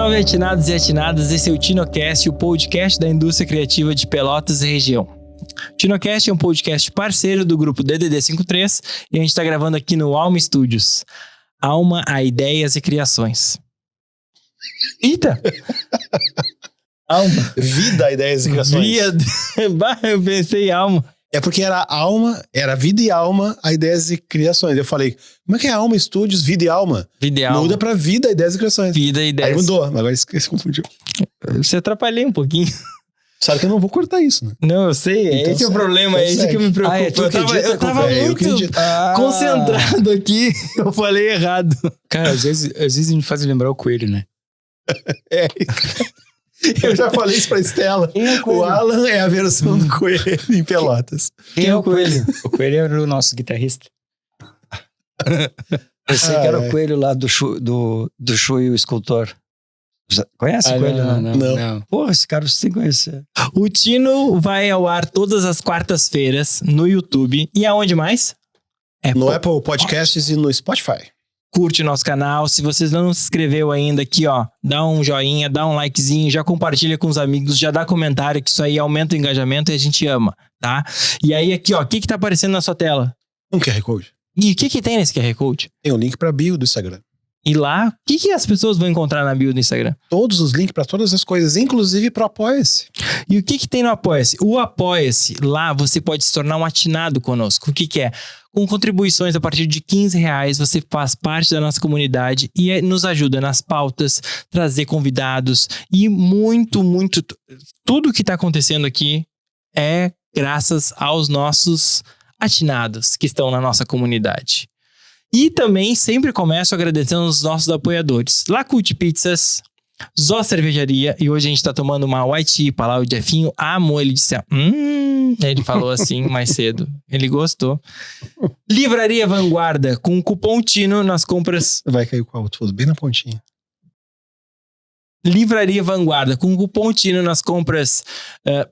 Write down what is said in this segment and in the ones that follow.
Salve atinados e atinadas, esse é o TinoCast, o podcast da indústria criativa de Pelotas e região. O TinoCast é um podcast parceiro do grupo DDD53 e a gente está gravando aqui no Alma Studios. Alma a ideias e criações. Eita! Alma. Vida, ideias e criações. Eu pensei alma. É porque era alma, era vida e alma, a ideias e criações. Eu falei, como é que é alma, estúdios, vida e alma? Vida e alma. Muda pra vida, ideias e criações. Vida e ideias. Aí mudou, agora se confundiu. Você atrapalhei um pouquinho. Sabe que eu não vou cortar isso, né? Não, eu sei, Então, esse é o problema, então é esse que eu me preocupo. Eu tava muito concentrado aqui, eu falei errado. Cara, às vezes a gente faz lembrar o coelho, né? É. Eu já falei isso pra Estela. O Alan é a versão do coelho em Pelotas. Quem é o coelho? O coelho era o nosso guitarrista. Eu sei que era o coelho lá do Chu e o escultor. Conhece o coelho? Não. Pô, esse cara você tem que conhecer. O Tino vai ao ar todas as quartas-feiras no YouTube. E aonde mais? No Apple Podcasts e no Spotify. Curte nosso canal. Se vocês não se inscreveu ainda aqui, ó, dá um joinha, dá um likezinho, já compartilha com os amigos, já dá comentário, que isso aí aumenta o engajamento e a gente ama, tá? E aí aqui, ó, o que tá aparecendo na sua tela? Um QR Code. E o que tem nesse QR Code? Tem o link pra bio do Instagram. E lá, o que as pessoas vão encontrar na bio do Instagram? Todos os links pra todas as coisas, inclusive pro Apoia-se. E o que tem no Apoia-se? O Apoia-se, lá você pode se tornar um atinado conosco. O que é? Com contribuições a partir de R$15, você faz parte da nossa comunidade e nos ajuda nas pautas, trazer convidados e muito, tudo que está acontecendo aqui é graças aos nossos atinados que estão na nossa comunidade. E também sempre começo agradecendo os nossos apoiadores. Lacute Pizzas, Zó Cervejaria, e hoje a gente tá tomando uma White IPA lá, o Jefinho amou, ele disse, ele falou assim mais cedo, ele gostou. Livraria Vanguarda, com o cupom TINO nas compras... Vai cair com o alto, bem na pontinha. Livraria Vanguarda, com o cupom TINO nas compras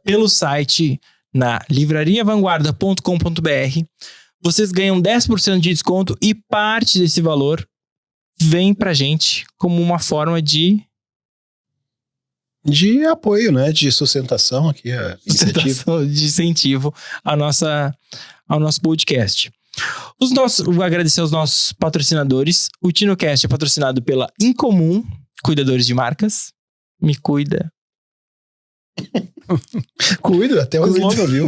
pelo site, na livrariavanguarda.com.br, vocês ganham 10% de desconto e parte desse valor vem pra gente como uma forma de apoio, né? De sustentação aqui, de incentivo ao nosso podcast. Vou agradecer aos nossos patrocinadores. O TinoCast é patrocinado pela Incomum, cuidadores de marcas. Me cuida. Cuido, até o slogan, viu?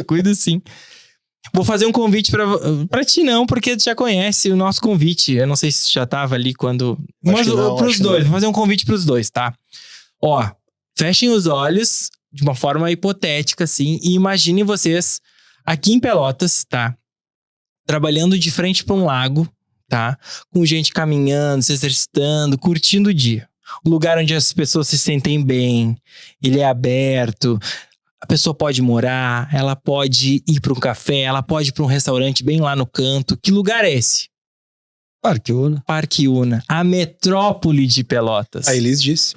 Cuido sim. Vou fazer um convite pra ti não, porque tu já conhece o nosso convite. Eu não sei se já tava ali quando... Mas pros dois, vou fazer um convite pros dois, tá? Ó, fechem os olhos de uma forma hipotética, assim, e imaginem vocês aqui em Pelotas, tá? Trabalhando de frente pra um lago, tá? Com gente caminhando, se exercitando, curtindo o dia. Um lugar onde as pessoas se sentem bem, ele é aberto... A pessoa pode morar, ela pode ir para um café, ela pode ir para um restaurante bem lá no canto. Que lugar é esse? Parque Una. A metrópole de Pelotas. A Elis disse.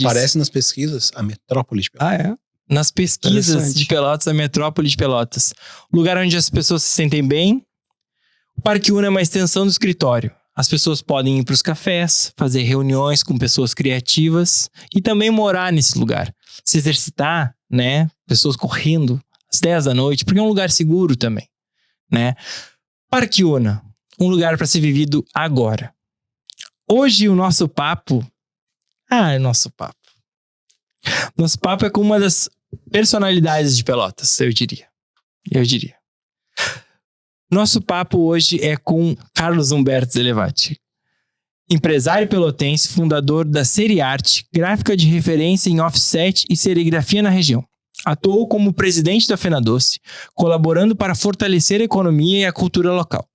Aparece nas pesquisas a metrópole de Pelotas. Ah, é? Nas pesquisas de Pelotas, a metrópole de Pelotas. Lugar onde as pessoas se sentem bem. O Parque Una é uma extensão do escritório. As pessoas podem ir para os cafés, fazer reuniões com pessoas criativas e também morar nesse lugar. Se exercitar, né? Pessoas correndo às 10 da noite, porque é um lugar seguro também, né? Parque Una, um lugar para ser vivido agora. Hoje o nosso papo... Nosso papo é com uma das personalidades de Pelotas, eu diria. Nosso papo hoje é com Carlos Humberto Zelevati, empresário pelotense, fundador da Seriarte, gráfica de referência em offset e serigrafia na região. Atuou como presidente da FenaDoce, colaborando para fortalecer a economia e a cultura local.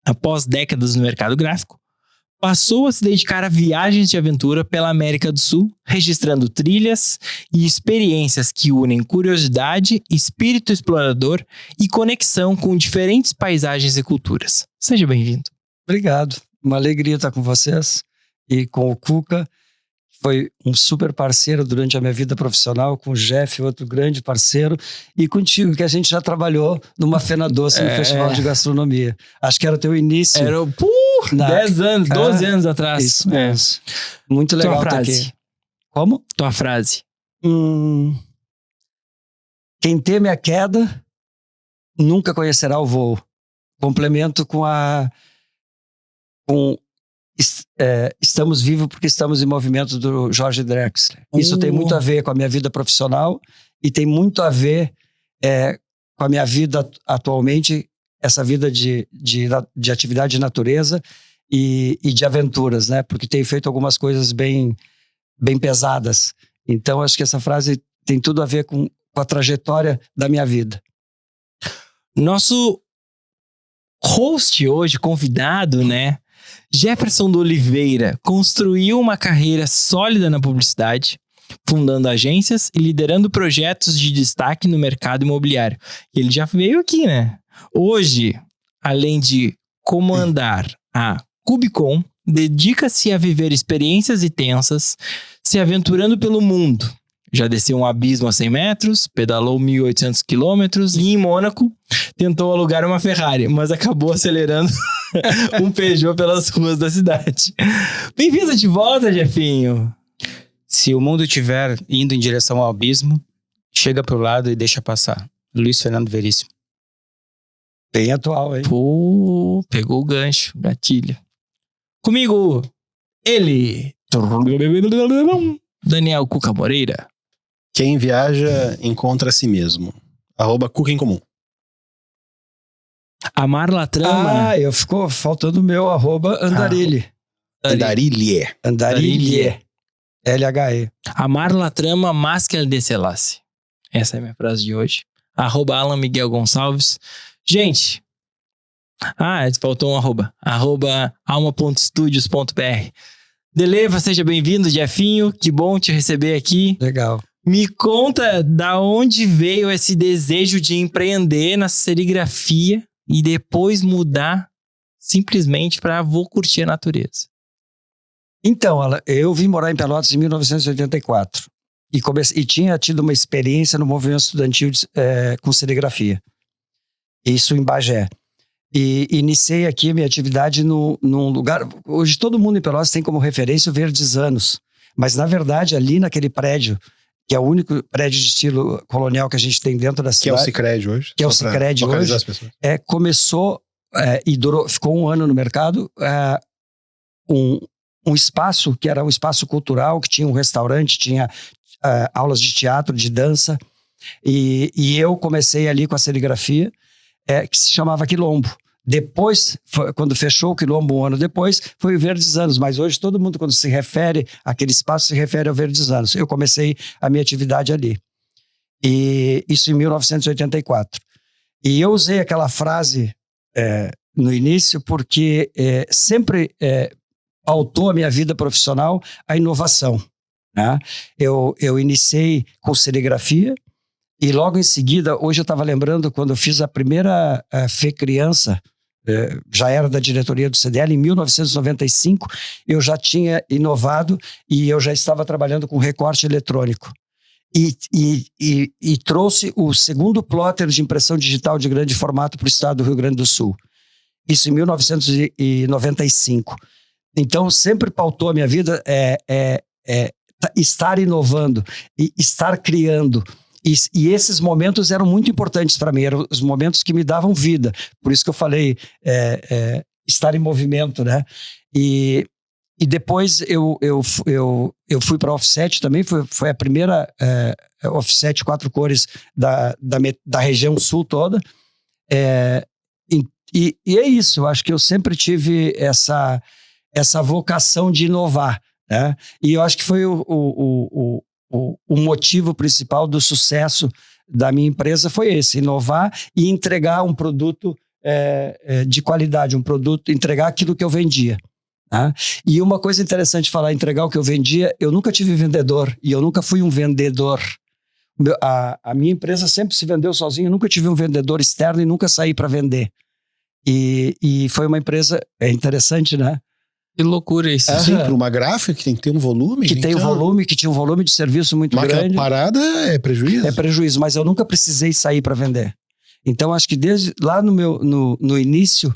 Após décadas no mercado gráfico, passou a se dedicar a viagens de aventura pela América do Sul, registrando trilhas e experiências que unem curiosidade, espírito explorador e conexão com diferentes paisagens e culturas. Seja bem-vindo. Obrigado. Uma alegria estar com vocês e com o Cuca. foi um super parceiro durante a minha vida profissional, com o Jeff, outro grande parceiro, e contigo, que a gente já trabalhou numa Fena Doce, no Festival de Gastronomia. Acho que era o teu início. Era 10 anos, 12 anos atrás. Isso mesmo. Muito legal Tua frase. estar aqui. Como? Tua frase. Quem teme a queda nunca conhecerá o voo. Complemento com estamos vivos porque estamos em movimento, do Jorge Drexler. Isso tem muito a ver com a minha vida profissional e tem muito a ver com a minha vida atualmente, essa vida de atividade de natureza e de aventuras, né? Porque tenho feito algumas coisas bem pesadas. Então, acho que essa frase tem tudo a ver com a trajetória da minha vida. Nosso host hoje, convidado, né? Jefferson do Oliveira construiu uma carreira sólida na publicidade, fundando agências e liderando projetos de destaque no mercado imobiliário. E ele já veio aqui, né? Hoje, além de comandar a Cubicon, dedica-se a viver experiências intensas, se aventurando pelo mundo. Já desceu um abismo a 100 metros, pedalou 1.800 quilômetros e em Mônaco tentou alugar uma Ferrari, mas acabou acelerando um Peugeot pelas ruas da cidade. Bem-vindo de volta, Jefinho. Se o mundo estiver indo em direção ao abismo, chega pro lado e deixa passar. Luiz Fernando Veríssimo. Bem atual, hein? Pô, pegou o gancho, gatilho. Comigo, ele, Daniel Cuca Moreira. Quem viaja, encontra a si mesmo. @Cuca em Comum. A Marla Trama. Ficou faltando o meu @Andarilhe. Andarilhe. LHE. A Marla Trama Máscara de Selassie. Essa é a minha frase de hoje. @Alan Miguel Gonçalves. Gente. Faltou um @. @alma.studios.br. Deleva, seja bem-vindo, Jefinho. Que bom te receber aqui. Legal. Me conta da onde veio esse desejo de empreender na serigrafia e depois mudar simplesmente para vou curtir a natureza. Então, eu vim morar em Pelotas em 1984 e tinha tido uma experiência no movimento estudantil com serigrafia. Isso em Bagé. E iniciei aqui a minha atividade num lugar... Hoje todo mundo em Pelotas tem como referência o Verdes Anos, mas na verdade ali naquele prédio, que é o único prédio de estilo colonial que a gente tem dentro da cidade. Que é o Sicredi hoje. Que é o Sicredi hoje. Começou e ficou um ano no mercado, um espaço que era um espaço cultural, que tinha um restaurante, tinha aulas de teatro, de dança. E eu comecei ali com a serigrafia, que se chamava Quilombo. Depois, quando fechou o Quilombo um ano depois, foi o Verdes Anos. Mas hoje todo mundo, quando se refere àquele espaço, se refere ao Verdes Anos. Eu comecei a minha atividade ali. E isso em 1984. E eu usei aquela frase no início porque sempre pautou a minha vida profissional a inovação, né? Eu iniciei com serigrafia e logo em seguida, hoje eu estava lembrando quando eu fiz a primeira Fê Criança, já era da diretoria do CDL, em 1995, eu já tinha inovado e eu já estava trabalhando com recorte eletrônico. E trouxe o segundo plotter de impressão digital de grande formato para o estado do Rio Grande do Sul. Isso em 1995. Então, sempre pautou a minha vida estar inovando, e estar criando. E esses momentos eram muito importantes para mim, eram os momentos que me davam vida. Por isso que eu falei, estar em movimento, né? E depois eu fui para a Offset também, foi a primeira Offset 4 cores da região sul toda. E é isso, eu acho que eu sempre tive essa vocação de inovar, né? E eu acho que foi o motivo principal do sucesso da minha empresa foi esse, inovar e entregar um produto de qualidade, entregar aquilo que eu vendia. Tá? E uma coisa interessante falar, entregar o que eu vendia, eu nunca tive vendedor e eu nunca fui um vendedor. A minha empresa sempre se vendeu sozinha, eu nunca tive um vendedor externo e nunca saí para vender. E foi uma empresa, interessante, né? Que loucura isso. É. Sim, para uma gráfica que tem que ter um volume. Que tem um volume, que tinha um volume de serviço muito Máquina grande. parada é prejuízo. É prejuízo, mas eu nunca precisei sair para vender. Então, acho que desde lá no início,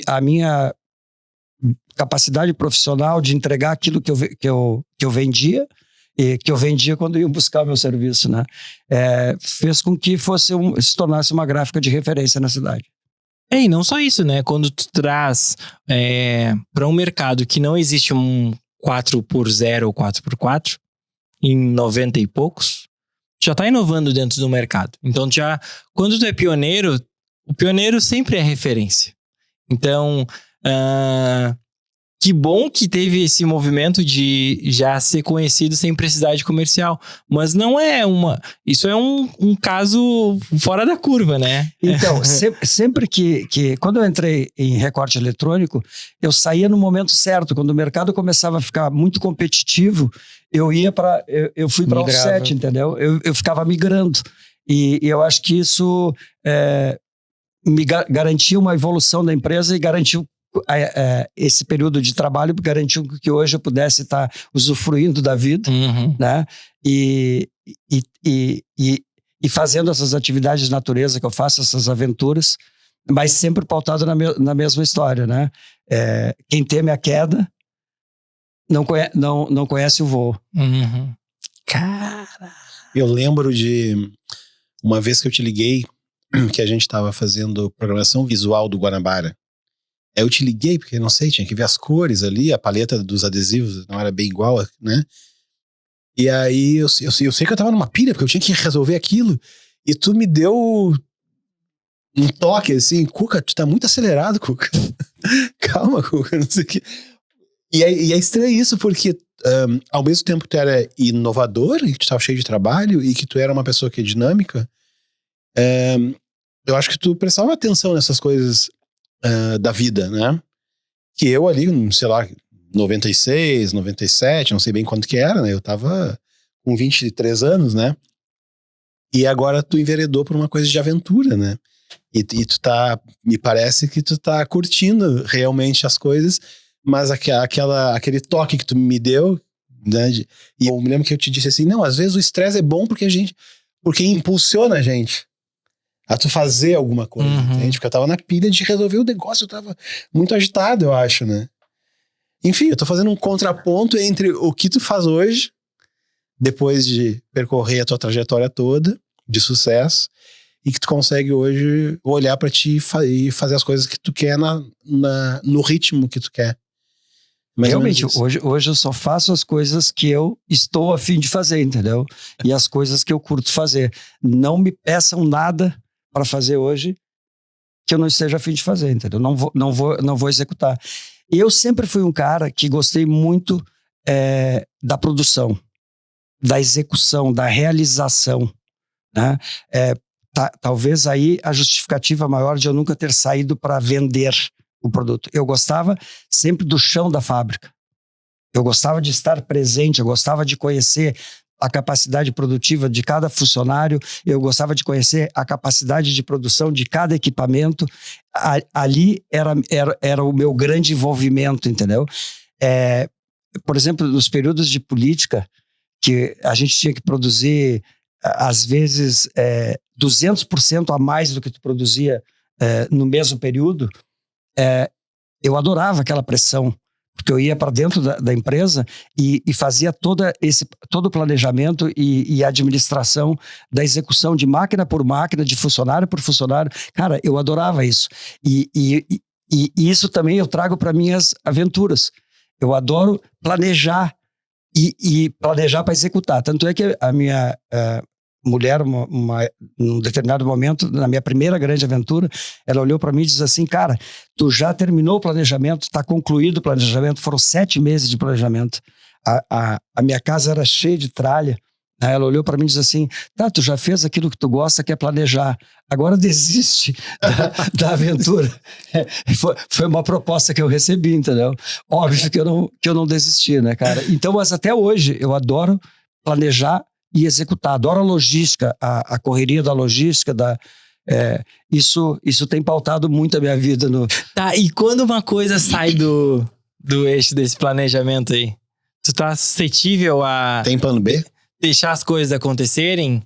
a minha capacidade profissional de entregar aquilo que eu vendia, e que eu vendia quando eu ia buscar o meu serviço, né? Fez com que se tornasse uma gráfica de referência na cidade. E não só isso, né? Quando tu traz para um mercado que não existe um 4x0 ou 4x4, em 90 e poucos, já tá inovando dentro do mercado. Então, quando tu é pioneiro, o pioneiro sempre é referência. Então, que bom que teve esse movimento de já ser conhecido sem precisar de comercial. Mas não é isso é um caso fora da curva, né? Então, sempre que quando eu entrei em recorte eletrônico, eu saía no momento certo. Quando o mercado começava a ficar muito competitivo, eu fui para offset, entendeu? Eu ficava migrando. E eu acho que isso me garantiu uma evolução da empresa e garantiu esse período de trabalho, garantiu que hoje eu pudesse estar usufruindo da vida, né? E fazendo essas atividades de natureza que eu faço, essas aventuras, mas sempre pautado na mesma história, né? Quem teme a queda não conhece o voo. Cara! Eu lembro de uma vez que eu te liguei, que a gente estava fazendo programação visual do Guanabara. Eu te liguei, porque não sei, tinha que ver as cores ali, a paleta dos adesivos não era bem igual, né? E aí eu sei que eu tava numa pilha, porque eu tinha que resolver aquilo, e tu me deu um toque assim, Cuca, tu tá muito acelerado, Cuca. Calma, Cuca, não sei o que. E é estranho isso, porque ao mesmo tempo que tu era inovador, e que tu tava cheio de trabalho, e que tu era uma pessoa que é dinâmica, eu acho que tu prestava atenção nessas coisas da vida, né? Que eu ali, sei lá, 96, 97, não sei bem quanto que era, né? Eu tava com 23 anos, né? E agora tu enveredou por uma coisa de aventura, né? E tu tá, me parece que tu tá curtindo realmente as coisas, mas aquele toque que tu me deu, né? E eu me lembro que eu te disse assim, não, às vezes o estresse é bom porque impulsiona a gente a tu fazer alguma coisa, entende? Porque eu tava na pilha de resolver o negócio, eu tava muito agitado, eu acho, né? Enfim, eu tô fazendo um contraponto entre o que tu faz hoje, depois de percorrer a tua trajetória toda de sucesso, e que tu consegue hoje olhar pra ti e fazer as coisas que tu quer no ritmo que tu quer. Realmente, hoje eu só faço as coisas que eu estou a fim de fazer, entendeu? E as coisas que eu curto fazer. Não me peçam nada para fazer hoje que eu não esteja a fim de fazer, entendeu? Não vou executar. Eu sempre fui um cara que gostei muito da produção, da execução, da realização, né? Talvez aí a justificativa maior de eu nunca ter saído para vender o produto. Eu gostava sempre do chão da fábrica. Eu gostava de estar presente, eu gostava de conhecer a capacidade produtiva de cada funcionário, eu gostava de conhecer a capacidade de produção de cada equipamento. Ali era o meu grande envolvimento, entendeu? Por exemplo, nos períodos de política, que a gente tinha que produzir, às vezes, 200% a mais do que tu produzia no mesmo período, eu adorava aquela pressão, porque eu ia para dentro da empresa e fazia todo o planejamento e administração da execução de máquina por máquina, de funcionário por funcionário. Cara, eu adorava isso. E isso também eu trago para minhas aventuras. Eu adoro planejar e planejar para executar. Tanto é que a minha mulher, num determinado momento, na minha primeira grande aventura, ela olhou para mim e disse assim, cara, tu já terminou o planejamento, está concluído o planejamento, foram 7 meses de planejamento. A minha casa era cheia de tralha. Aí ela olhou para mim e disse assim, tá, tu já fez aquilo que tu gosta, que é planejar. Agora desiste da aventura. Foi uma proposta que eu recebi, entendeu? Óbvio que eu não desisti, né, cara? Então, mas até hoje, eu adoro planejar e executar. Adoro a logística, a correria da logística, Isso tem pautado muito a minha vida. Tá, e quando uma coisa sai do eixo desse planejamento aí? Tu tá suscetível a Tem plano B? deixar as coisas acontecerem?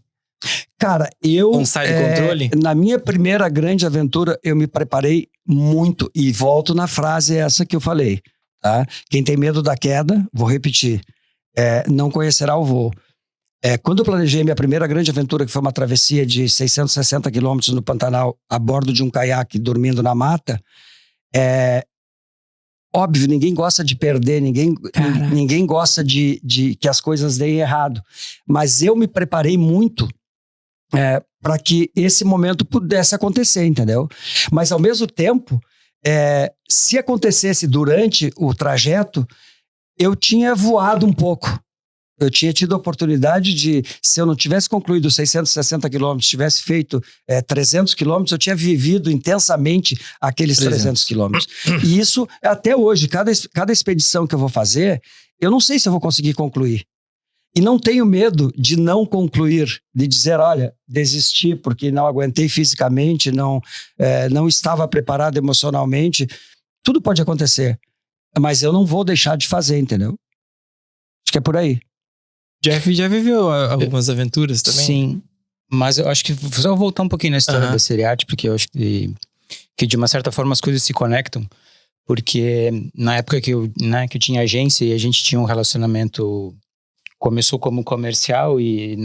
Cara, eu... Não sai do controle? Na minha primeira grande aventura, eu me preparei muito. E volto na frase essa que eu falei. Tá? Quem tem medo da queda, vou repetir, não conhecerá o voo. Quando eu planejei minha primeira grande aventura, que foi uma travessia de 660 quilômetros no Pantanal, a bordo de um caiaque, dormindo na mata, óbvio, ninguém gosta de perder, ninguém gosta de que as coisas deem errado. Mas eu me preparei muito para que esse momento pudesse acontecer, entendeu? Mas, ao mesmo tempo, se acontecesse durante o trajeto, eu tinha voado um pouco. Eu tinha tido a oportunidade de, se eu não tivesse concluído 660 quilômetros, tivesse feito 300 quilômetros, eu tinha vivido intensamente aqueles 300 quilômetros. E isso, até hoje, cada expedição que eu vou fazer, eu não sei se eu vou conseguir concluir. E não tenho medo de não concluir, de dizer, olha, desisti porque não aguentei fisicamente, não estava preparado emocionalmente. Tudo pode acontecer, mas eu não vou deixar de fazer, entendeu? Acho que é por aí. Jeff já viveu algumas aventuras também? Sim, mas eu acho que só voltar um pouquinho na história da Seriarte, porque eu acho que de uma certa forma as coisas se conectam, porque na época que eu tinha agência e a gente tinha um relacionamento, começou como comercial e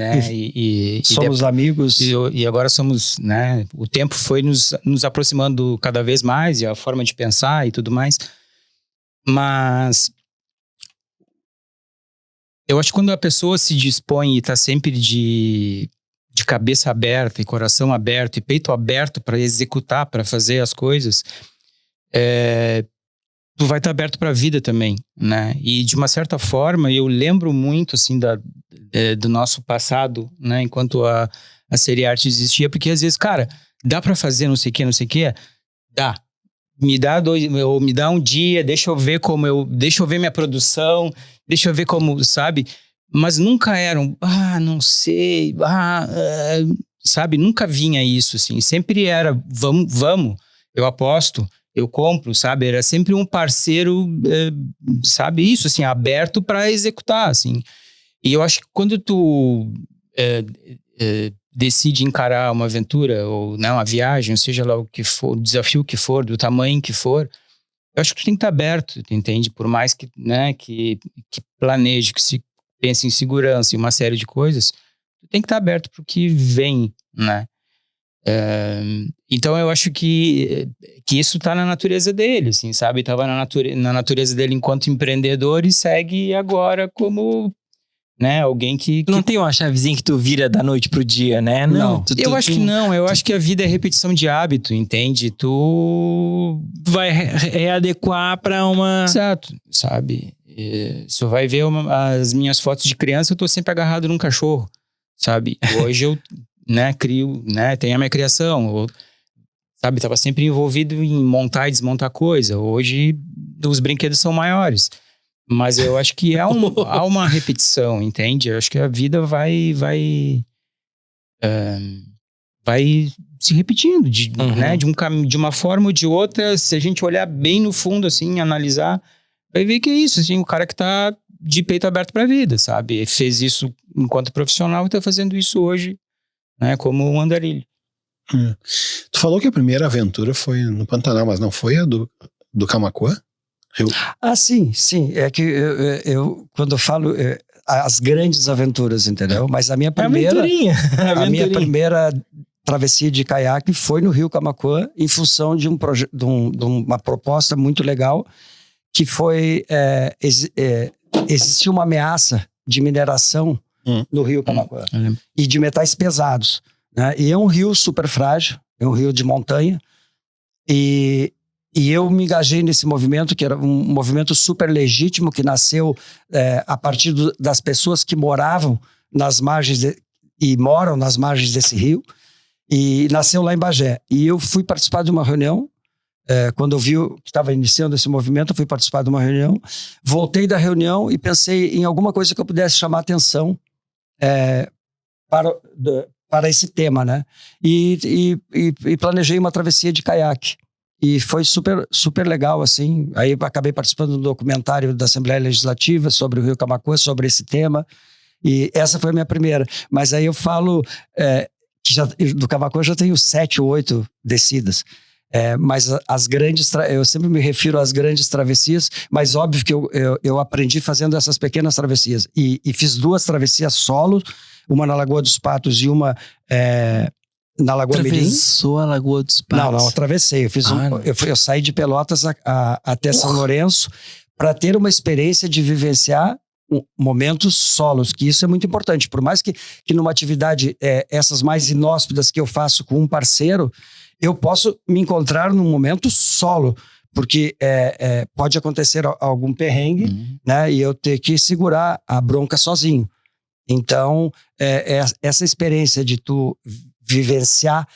somos amigos. E agora somos, né, o tempo foi nos aproximando cada vez mais, e a forma de pensar e tudo mais, mas... Eu acho que quando a pessoa se dispõe e está sempre de cabeça aberta e coração aberto e peito aberto para executar, para fazer as coisas, tu vai estar aberto para a vida também, né? E de uma certa forma, eu lembro muito assim do nosso passado, né? Enquanto a Seriarte existia, porque às vezes, cara, dá para fazer não sei o que, dá. Me dá um dia, deixa eu ver minha produção, deixa eu ver como, sabe? Mas nunca eram, não sei, sabe? Nunca vinha isso, assim. Sempre era, vamos, eu aposto, eu compro, sabe? Era sempre um parceiro, sabe? Isso, assim, aberto para executar, assim. E eu acho que quando tu decide encarar uma aventura ou não, uma viagem, seja lá o que for, o desafio que for, do tamanho que for, eu acho que tu tem que estar aberto, tu entende? Por mais que, né, que planeje, que se pense em segurança e uma série de coisas, tu tem que estar aberto para o que vem, né? Então eu acho que isso está na natureza dele, assim, sabe? Estava na natureza dele enquanto empreendedor e segue agora como... né? Alguém que... Não tem uma chavezinha que tu vira da noite pro dia, né? Não. Eu acho que não. Eu acho que a vida é repetição de hábito, entende? Tu vai readequar pra uma... Exato, sabe? Se tu vai ver as minhas fotos de criança, eu tô sempre agarrado num cachorro, sabe? Hoje eu, né, crio, né? Tenho a minha criação. Sabe? Tava sempre envolvido em montar e desmontar coisa. Hoje os brinquedos são maiores. Mas eu acho que há uma repetição, entende? Eu acho que a vida vai se repetindo, né? De uma forma ou de outra. Se a gente olhar bem no fundo, assim, analisar, vai ver que é isso, assim, o cara que tá de peito aberto pra vida, sabe? Fez isso enquanto profissional e tá fazendo isso hoje, né? Como um andarilho. Tu falou que a primeira aventura foi no Pantanal, mas não foi a do Camaquã? Sim. É que eu quando eu falo as grandes aventuras, entendeu? Mas a minha primeira... A minha primeira travessia de caiaque foi no Rio Camaquã em função de uma proposta muito legal que foi... existia uma ameaça de mineração no Rio Camaquã e de metais pesados, né? E é um rio super frágil, é um rio de montanha e eu me engajei nesse movimento, que era um movimento super legítimo, que nasceu a partir das pessoas que moravam nas margens e moram nas margens desse rio, e nasceu lá em Bagé. E eu fui participar de uma reunião, quando eu vi que estava iniciando esse movimento, eu fui participar de uma reunião, voltei da reunião e pensei em alguma coisa que eu pudesse chamar atenção para esse tema, né? E planejei uma travessia de caiaque. E foi super, super legal, assim. Aí acabei participando do documentário da Assembleia Legislativa sobre o Rio Camaquã, sobre esse tema. E essa foi a minha primeira. Mas aí eu falo que do Camaquã eu já tenho 7 ou 8 descidas. Mas as grandes, eu sempre me refiro às grandes travessias, mas óbvio que eu aprendi fazendo essas pequenas travessias. E fiz 2 travessias solo, uma na Lagoa dos Patos e uma na Lagoa Mirim. Atravessou a Lagoa dos Patos? Não, atravessei. Eu saí de Pelotas até São Lourenço para ter uma experiência de vivenciar momentos solos, que isso é muito importante. Por mais que numa atividade, essas mais inóspitas que eu faço com um parceiro, eu posso me encontrar num momento solo, porque pode acontecer algum perrengue, né, e eu ter que segurar a bronca sozinho. Então, essa experiência de tu vivenciar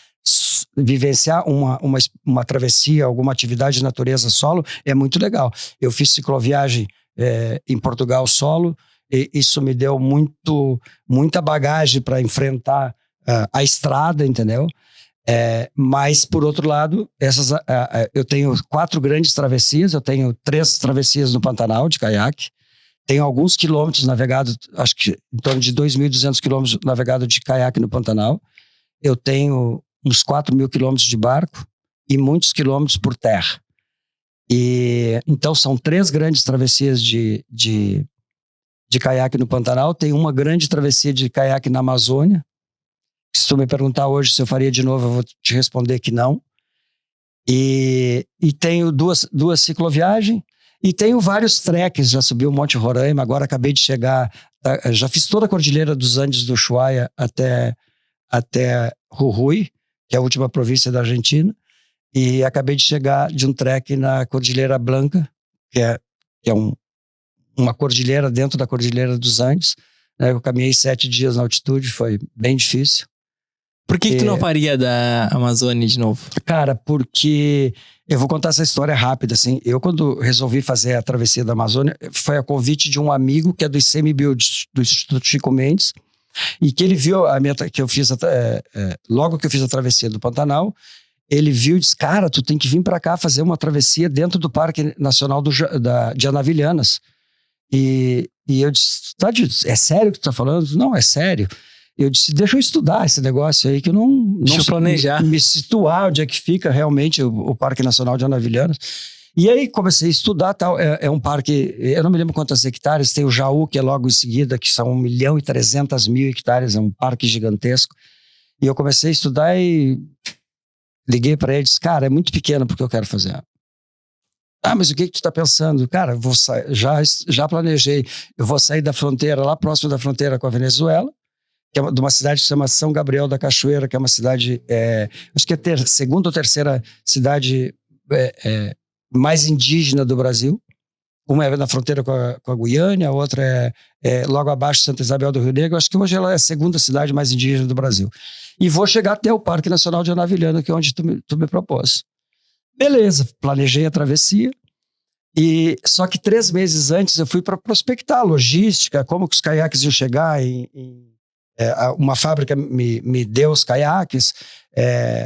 uma travessia, alguma atividade de natureza solo, é muito legal. Eu fiz cicloviagem em Portugal solo, e isso me deu muita bagagem para enfrentar a estrada, entendeu? Mas, por outro lado, eu tenho 4 grandes travessias, eu tenho 3 travessias no Pantanal de caiaque, tenho alguns quilômetros navegados, acho que em torno de 2.200 quilômetros navegados de caiaque no Pantanal. Eu tenho uns 4.000 quilômetros de barco e muitos quilômetros por terra. E então são 3 grandes travessias de caiaque no Pantanal. Tem uma grande travessia de caiaque na Amazônia. Se tu me perguntar hoje se eu faria de novo, eu vou te responder que não. E tenho duas cicloviagens. E tenho vários treques, já subi o Monte Roraima, agora acabei de chegar, já fiz toda a Cordilheira dos Andes do Ushuaia até Jujuy, que é a última província da Argentina, e acabei de chegar de um trek na Cordilheira Blanca, que é uma cordilheira dentro da Cordilheira dos Andes, né? Eu caminhei 7 dias na altitude, foi bem difícil. Por que tu não faria da Amazônia de novo? Cara, porque eu vou contar essa história rápida, assim. Eu, quando resolvi fazer a travessia da Amazônia, foi a convite de um amigo que é do ICMBio, do Instituto Chico Mendes, e que ele viu que eu fiz, logo que eu fiz a travessia do Pantanal, ele viu e disse, cara, tu tem que vir para cá fazer uma travessia dentro do Parque Nacional de Anavilhanas. E eu disse, é sério que tu tá falando? Não, é sério. Eu disse, deixa eu estudar esse negócio aí, que eu não deixa eu planejar. Me situar onde é que fica realmente o Parque Nacional de Anavilhanas. E aí comecei a estudar, tal. É um parque, eu não me lembro quantas hectares, tem o Jaú, que é logo em seguida, que são 1.300.000 hectares, é um parque gigantesco. E eu comecei a estudar e liguei para ele e disse, cara, é muito pequeno porque eu quero fazer. Ah, mas o que tu tá pensando? Cara, já planejei, eu vou sair da fronteira, lá próximo da fronteira com a Venezuela, que é de uma cidade que se chama São Gabriel da Cachoeira, que é uma cidade, acho que é a segunda ou terceira cidade mais indígena do Brasil. Uma é na fronteira com a Guiânia, a outra é logo abaixo de Santa Isabel do Rio Negro. Acho que hoje ela é a segunda cidade mais indígena do Brasil. E vou chegar até o Parque Nacional de Anavilhana, que é onde tu me propôs. Beleza, planejei a travessia. Só que 3 meses antes eu fui para prospectar a logística, como que os caiaques iam chegar uma fábrica me deu os caiaques,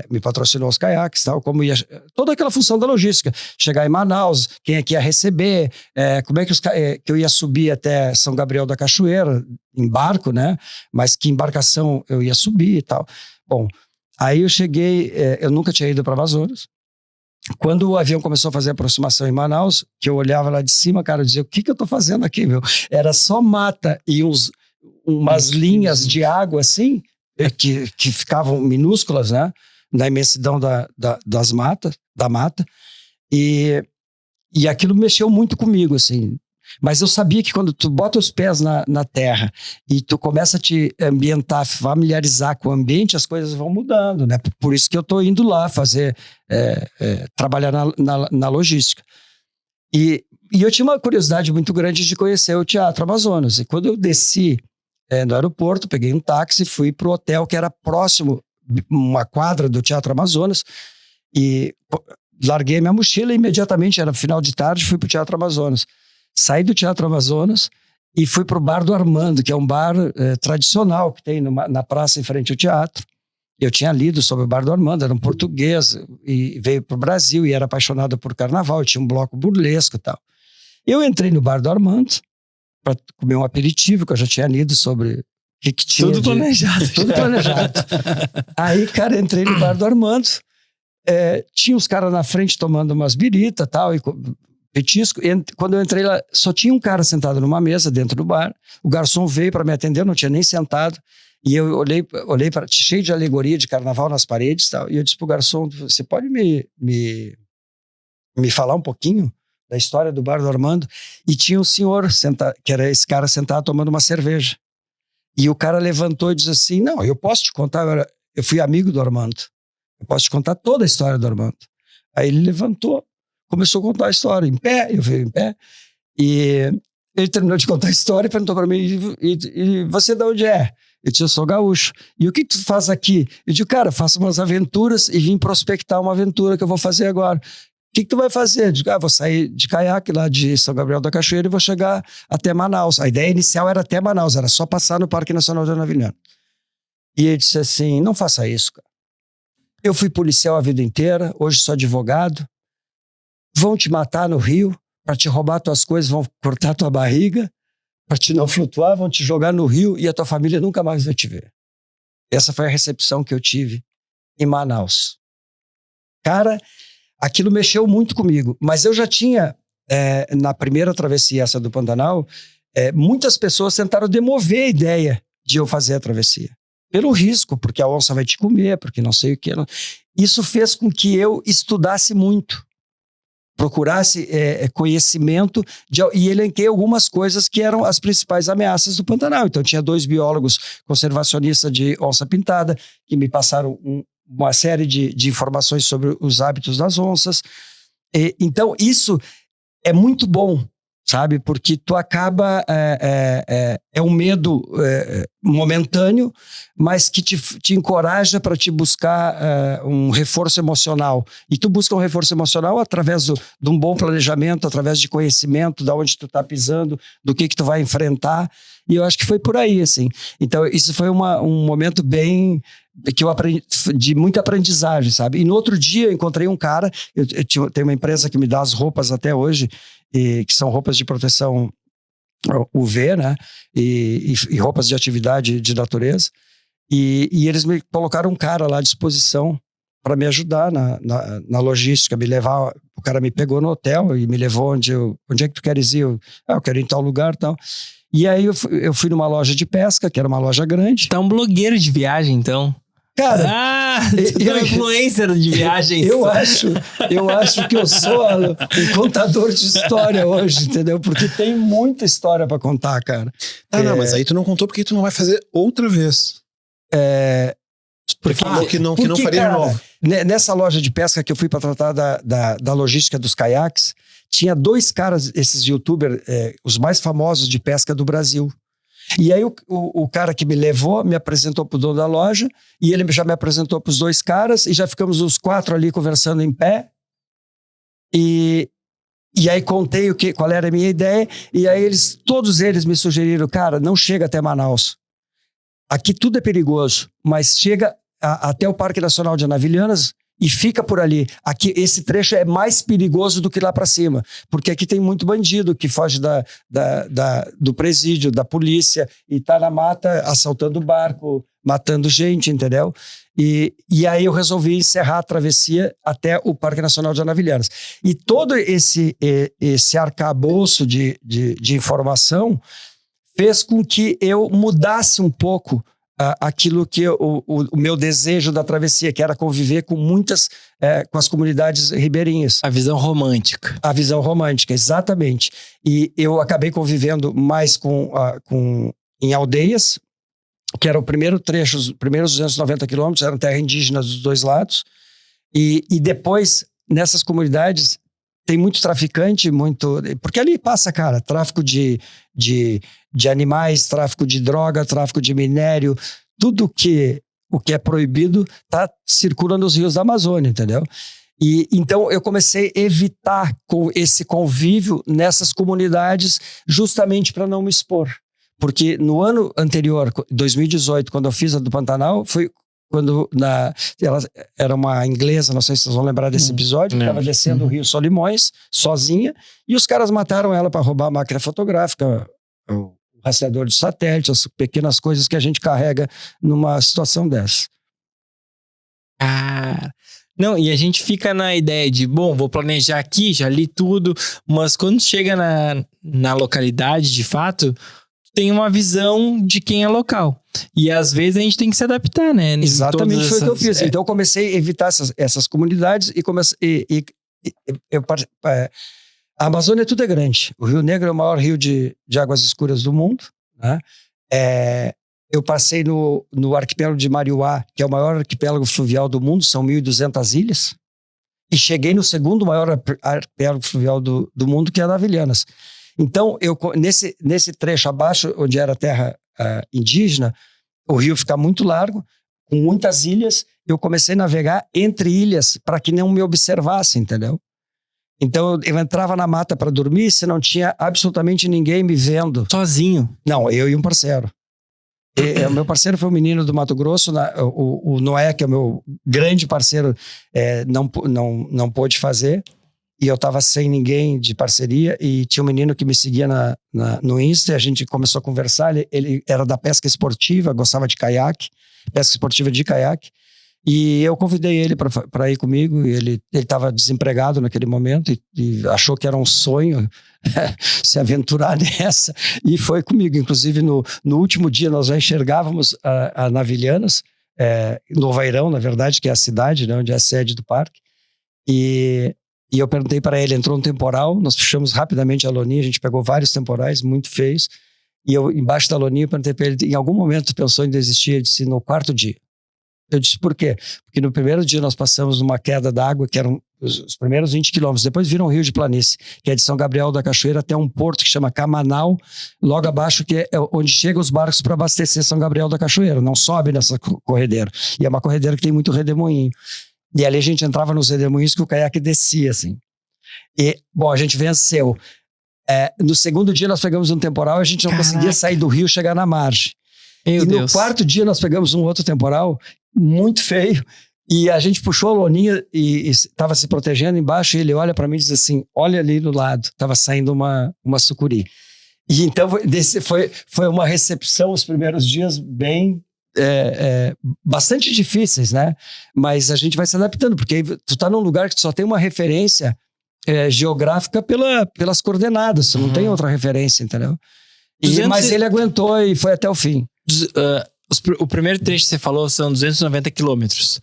me patrocinou os caiaques, tal, como ia, toda aquela função da logística, chegar em Manaus, quem é que ia receber, como é que que eu ia subir até São Gabriel da Cachoeira, em barco, né? Mas que embarcação eu ia subir e tal. Bom, aí eu cheguei, eu nunca tinha ido para Amazonas. Quando o avião começou a fazer a aproximação em Manaus, que eu olhava lá de cima, cara, eu dizia, o que eu tô fazendo aqui, meu? Era só mata e umas linhas de água assim, que ficavam minúsculas, né? Na imensidão da mata. E aquilo mexeu muito comigo, assim. Mas eu sabia que quando tu bota os pés na terra e tu começa a te ambientar, familiarizar com o ambiente, as coisas vão mudando, né? Por isso que eu tô indo lá fazer, trabalhar na logística. E eu tinha uma curiosidade muito grande de conhecer o Teatro Amazonas. E quando eu desci no aeroporto, peguei um táxi e fui pro hotel que era próximo, uma quadra do Teatro Amazonas, e larguei minha mochila e imediatamente, era final de tarde, fui pro Teatro Amazonas. Saí do Teatro Amazonas e fui pro Bar do Armando, que é um bar tradicional que tem na praça em frente ao teatro. Eu tinha lido sobre o Bar do Armando, era um português, e veio pro Brasil e era apaixonado por carnaval, tinha um bloco burlesco e tal. Eu entrei no Bar do Armando para comer um aperitivo, que eu já tinha lido sobre o que tinha. Tudo planejado. Tudo planejado. Aí, cara, entrei no Bar do Armando, tinha os caras na frente tomando umas biritas e tal, e petisco. Quando eu entrei lá, só tinha um cara sentado numa mesa dentro do bar. O garçom veio para me atender, eu não tinha nem sentado. E eu olhei para cheio de alegoria de carnaval nas paredes e tal. E eu disse pro garçom, você pode me falar um pouquinho da história do Bar do Armando? E tinha um senhor, que era esse cara sentado tomando uma cerveja. E o cara levantou e disse assim, não, eu posso te contar, eu fui amigo do Armando. Eu posso te contar toda a história do Armando. Aí ele levantou, começou a contar a história, em pé, eu fui em pé. E ele terminou de contar a história e perguntou para mim, e você de onde é? Eu disse, eu sou gaúcho. E o que tu faz aqui? Eu disse, cara, faço umas aventuras e vim prospectar uma aventura que eu vou fazer agora. O que tu vai fazer? Eu disse, vou sair de caiaque lá de São Gabriel da Cachoeira e vou chegar até Manaus. A ideia inicial era até Manaus, era só passar no Parque Nacional de Anavilhano. E ele disse assim, não faça isso, cara. Eu fui policial a vida inteira, hoje sou advogado. Vão te matar no rio para te roubar tuas coisas, vão cortar tua barriga para te não flutuar, vão te jogar no rio e a tua família nunca mais vai te ver. Essa foi a recepção que eu tive em Manaus. Cara, aquilo mexeu muito comigo, mas eu já tinha, na primeira travessia essa do Pantanal, muitas pessoas tentaram demover a ideia de eu fazer a travessia. Pelo risco, porque a onça vai te comer, porque não sei o que. Isso fez com que eu estudasse muito, procurasse conhecimento e elenquei algumas coisas que eram as principais ameaças do Pantanal. Então tinha 2 biólogos conservacionistas de onça pintada que me passaram uma série de informações sobre os hábitos das onças. Então isso é muito bom, sabe? Porque tu acaba... É um medo momentâneo, mas que te encoraja para te buscar um reforço emocional. E tu busca um reforço emocional através de um bom planejamento, através de conhecimento, de onde tu está pisando, do que tu vai enfrentar. E eu acho que foi por aí, assim. Então, isso foi um momento bem... que eu aprendi, de muita aprendizagem, sabe? E no outro dia eu encontrei um cara, eu tenho uma empresa que me dá as roupas até hoje, que são roupas de proteção UV, né? E roupas de atividade de natureza. E eles me colocaram um cara lá à disposição para me ajudar na logística, me levar. O cara me pegou no hotel e me levou onde é que tu queres ir? Eu quero ir em tal lugar e tal. E aí eu fui numa loja de pesca, que era uma loja grande. Tá um blogueiro de viagem, então. Cara, tu é influencer de viagens. Eu acho que eu sou um contador de história hoje, entendeu? Porque tem muita história pra contar, cara. Não, mas aí tu não contou porque tu não vai fazer outra vez. Porque falou que não faria de novo. Nessa loja de pesca que eu fui pra tratar da logística dos caiaques, tinha 2 caras, esses youtubers, os mais famosos de pesca do Brasil. E aí o cara que me levou me apresentou pro dono da loja e ele já me apresentou pros 2 caras e já ficamos os 4 ali conversando em pé e aí contei qual era a minha ideia e aí todos eles me sugeriram, cara, não chega até Manaus. Aqui tudo é perigoso, mas chega até o Parque Nacional de Anavilhanas e fica por ali. Aqui, esse trecho é mais perigoso do que lá para cima, porque aqui tem muito bandido que foge do presídio, da polícia, e tá na mata assaltando barco, matando gente, entendeu? E aí eu resolvi encerrar a travessia até o Parque Nacional de Anavilhanas. E todo esse arcabouço de informação fez com que eu mudasse um pouco aquilo que o meu desejo da travessia, que era conviver com com as comunidades ribeirinhas. A visão romântica. A visão romântica, exatamente. E eu acabei convivendo mais em aldeias, que era o primeiro trecho, os primeiros 290 quilômetros, eram terra indígena dos 2 lados. E depois, nessas comunidades, tem muito traficante, porque ali passa, cara, tráfico de animais, tráfico de droga, tráfico de minério, tudo o que é proibido circula nos rios da Amazônia, entendeu? E então eu comecei a evitar esse convívio nessas comunidades justamente para não me expor. Porque no ano anterior, 2018, quando eu fiz a do Pantanal, foi quando ela era uma inglesa, não sei se vocês vão lembrar desse episódio, que estava descendo o Rio Solimões, sozinha, e os caras mataram ela para roubar a máquina fotográfica, o rastreador de satélite, as pequenas coisas que a gente carrega numa situação dessa. Não, e a gente fica na ideia de, bom, vou planejar aqui, já li tudo, mas quando chega na localidade, de fato, tem uma visão de quem é local. E às vezes a gente tem que se adaptar, né? Exatamente, foi o que eu fiz. Então eu comecei a evitar essas comunidades e a Amazônia tudo é grande. O Rio Negro é o maior rio de águas escuras do mundo, né? Eu passei no arquipélago de Mariuá, que é o maior arquipélago fluvial do mundo, são 1.200 ilhas, e cheguei no segundo maior arquipélago fluvial do mundo, que é Anavilhanas. Então, nesse trecho abaixo, onde era terra indígena, o rio fica muito largo, com muitas ilhas, eu comecei a navegar entre ilhas para que não me observasse, entendeu? Então, eu entrava na mata para dormir, se não tinha absolutamente ninguém me vendo. Sozinho? Não, eu e um parceiro. O meu parceiro foi um menino do Mato Grosso, o Noé, que é o meu grande parceiro, não pôde fazer, e eu estava sem ninguém de parceria, e tinha um menino que me seguia no Insta, e a gente começou a conversar, ele era da pesca esportiva, gostava de caiaque, pesca esportiva de caiaque, e eu convidei ele para ir comigo, e ele estava desempregado naquele momento, e achou que era um sonho se aventurar nessa, e foi comigo. Inclusive, no último dia, nós já enxergávamos a Anavilhanas, no Vairão, na verdade, que é a cidade, né, onde é a sede do parque, e eu perguntei para ele, entrou um temporal, nós fechamos rapidamente a loninha, a gente pegou vários temporais muito feios, e eu, embaixo da loninha, perguntei para ele, em algum momento pensou em desistir? Ele disse, no quarto dia. Eu disse, por quê? Porque no primeiro dia nós passamos numa queda d'água, que eram os primeiros 20 quilômetros, depois viram um rio de planície, que é de São Gabriel da Cachoeira até um porto que chama Camanal, logo abaixo, que é onde chegam os barcos para abastecer São Gabriel da Cachoeira, não sobe nessa corredeira. E é uma corredeira que tem muito redemoinho. E ali a gente entrava nos redemoinhos que o caiaque descia, assim. E, bom, a gente venceu. No segundo dia nós pegamos um temporal e a gente não conseguia sair do rio e chegar na margem. Meu Deus. No quarto dia nós pegamos um outro temporal muito feio, e a gente puxou a loninha e estava se protegendo embaixo, e ele olha para mim e diz assim, olha ali do lado, estava saindo uma sucuri. E então foi uma recepção, os primeiros dias bem bastante difíceis, né? Mas a gente vai se adaptando, porque aí tu tá num lugar que tu só tem uma referência geográfica pelas coordenadas, tu não tem outra referência, entendeu? Mas ele aguentou e foi até o fim. O primeiro trecho que você falou são 290 quilômetros.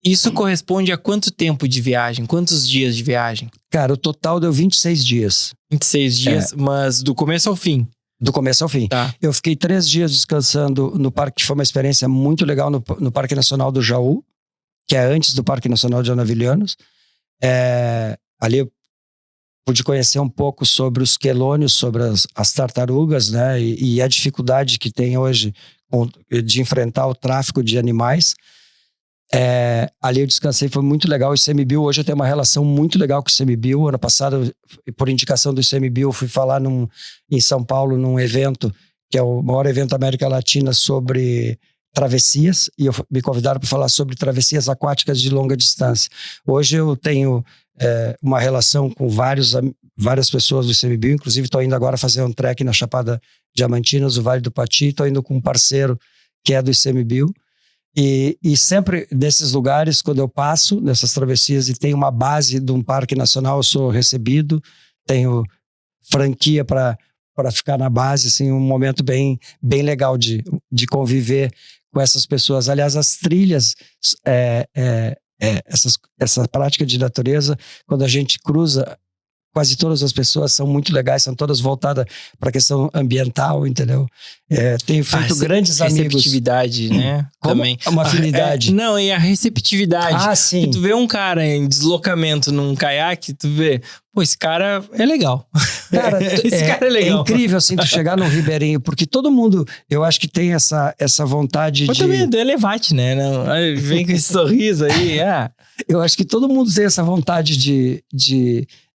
Isso corresponde a quanto tempo de viagem? Quantos dias de viagem? Cara, o total deu 26 dias. 26 dias, mas do começo ao fim? Do começo ao fim. Tá. Eu fiquei 3 dias descansando no parque, que foi uma experiência muito legal no Parque Nacional do Jaú, que é antes do Parque Nacional de Anavilhanos. Ali eu pude conhecer um pouco sobre os quelônios, sobre as tartarugas, né? E a dificuldade que tem hoje de enfrentar o tráfico de animais. Ali eu descansei, foi muito legal. O ICMBio, hoje eu tenho uma relação muito legal com o ICMBio. Ano passado, por indicação do ICMBio, eu fui falar em São Paulo, num evento, que é o maior evento da América Latina sobre travessias, e me convidaram para falar sobre travessias aquáticas de longa distância. Hoje eu tenho uma relação com várias pessoas do ICMBio, inclusive estou indo agora fazer um trek na Chapada Diamantinas, o Vale do Pati, estou indo com um parceiro que é do ICMBio, e sempre nesses lugares, quando eu passo nessas travessias e tem uma base de um parque nacional, eu sou recebido, tenho franquia para ficar na base, assim, um momento bem legal de conviver com essas pessoas. Aliás, as trilhas, essa prática de natureza, quando a gente cruza quase todas as pessoas são muito legais, são todas voltadas para a questão ambiental, entendeu? Tenho feito grandes amigos. Receptividade, né? Como? Também. Uma afinidade. Não, e a receptividade. Ah, sim. Que tu vê um cara em deslocamento num caiaque, tu vê, pô, esse cara é legal. Cara, esse cara é legal. É incrível, assim, tu chegar no Ribeirinho, porque todo mundo, eu acho que tem essa vontade Mas também é do Elevate, né? Não, vem com esse sorriso aí, Eu acho que todo mundo tem essa vontade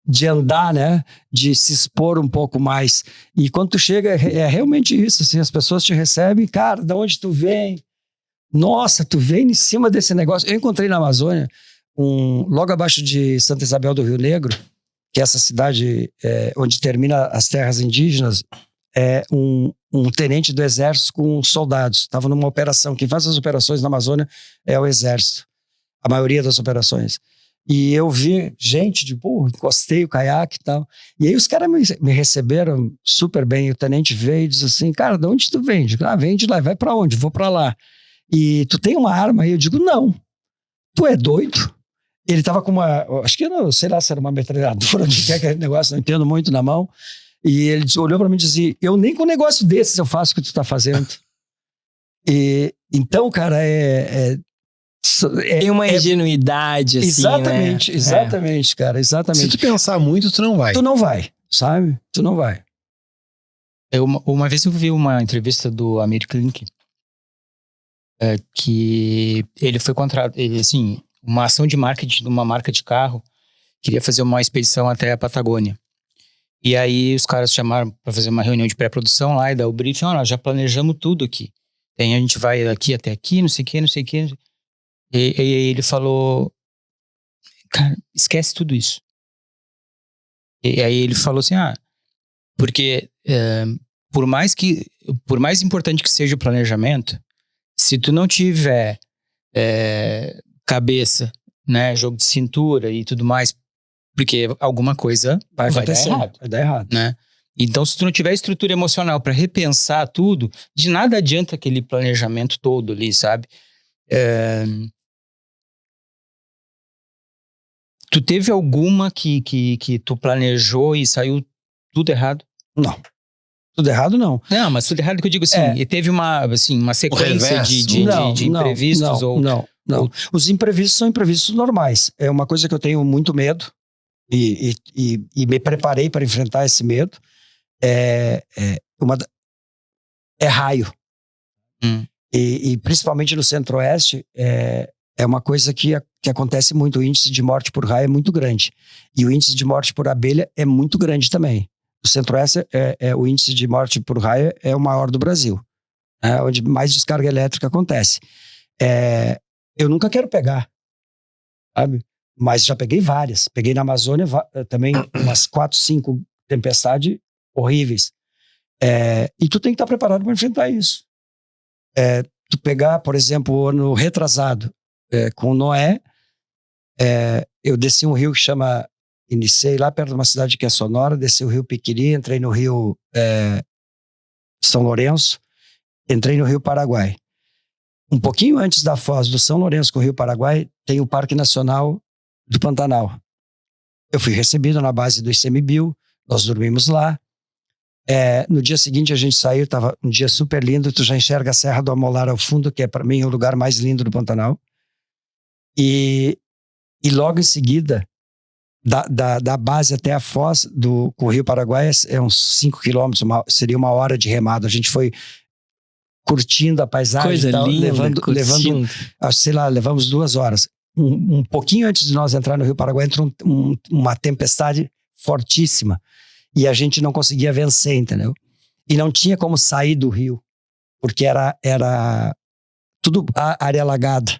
de andar, né? De se expor um pouco mais. E quando tu chega, é realmente isso, assim, as pessoas te recebem, cara, de onde tu vem? Nossa, tu vem em cima desse negócio. Eu encontrei na Amazônia, logo abaixo de Santa Isabel do Rio Negro, que é essa cidade onde termina as terras indígenas, um tenente do exército com soldados. Estava numa operação. Quem faz as operações na Amazônia é o exército. A maioria das operações. E eu vi gente encostei o caiaque e tal. E aí os caras me receberam super bem. O tenente veio e disse assim, cara, de onde tu vem? Eu digo, vem de lá. Vai pra onde? Vou pra lá. E tu tem uma arma aí? Eu digo, não. Tu é doido? Ele tava com acho que não, sei lá se era uma metralhadora, o que é aquele negócio, não entendo muito na mão. E ele olhou pra mim e disse, eu nem com um negócio desses eu faço o que tu tá fazendo. E então, cara, tem uma ingenuidade, assim, exatamente, né? Exatamente, cara, exatamente. Se tu pensar muito, tu não vai. Tu não vai, sabe? Tu não vai. Uma vez eu vi uma entrevista do Amir Klink, que ele foi contratado, assim, uma ação de marketing de uma marca de carro, queria fazer uma expedição até a Patagônia. E aí os caras chamaram para fazer uma reunião de pré-produção lá e dar o briefing, nós já planejamos tudo aqui. A gente vai daqui até aqui, não sei o que, não sei o que. E ele falou, cara, esquece tudo isso. E aí ele falou assim, porque por mais importante que seja o planejamento, se tu não tiver cabeça, né, jogo de cintura e tudo mais, porque alguma coisa vai dar errado. Vai dar errado. Né? Então, se tu não tiver estrutura emocional para repensar tudo, de nada adianta aquele planejamento todo ali, sabe? Tu teve alguma que tu planejou e saiu tudo errado? Não. Tudo errado, não. Não, mas tudo errado que eu digo assim, e teve uma sequência de imprevistos? Não. Os imprevistos são imprevistos normais. É uma coisa que eu tenho muito medo e me preparei para enfrentar esse medo. É raio. E principalmente no Centro-Oeste, é uma coisa que acontece muito. O índice de morte por raio é muito grande. E o índice de morte por abelha é muito grande também. O Centro-Oeste, o índice de morte por raio é o maior do Brasil. Onde mais descarga elétrica acontece. Eu nunca quero pegar, sabe? Mas já peguei várias. Peguei na Amazônia também umas 4, 5 tempestades horríveis. E tu tem que estar preparado para enfrentar isso. Tu pegar, por exemplo, o ano retrasado, com Noé, eu desci um rio que chama... Iniciei lá perto de uma cidade que é Sonora, desci o rio Piquiri, entrei no rio São Lourenço, entrei no rio Paraguai. Um pouquinho antes da foz do São Lourenço com o rio Paraguai, tem o Parque Nacional do Pantanal. Eu fui recebido na base do ICMBio, nós dormimos lá. No dia seguinte a gente saiu, estava um dia super lindo, tu já enxerga a Serra do Amolar ao fundo, que é para mim o lugar mais lindo do Pantanal. E logo em seguida, da base até a foz com o rio Paraguai é uns 5 quilômetros, seria 1 hora de remada. A gente foi curtindo a paisagem. Coisa e tal, linda, levando, sei lá, levamos 2 horas. Um pouquinho antes de nós entrar no rio Paraguai, entrou uma tempestade fortíssima e a gente não conseguia vencer, entendeu? E não tinha como sair do rio, porque era tudo área alagada.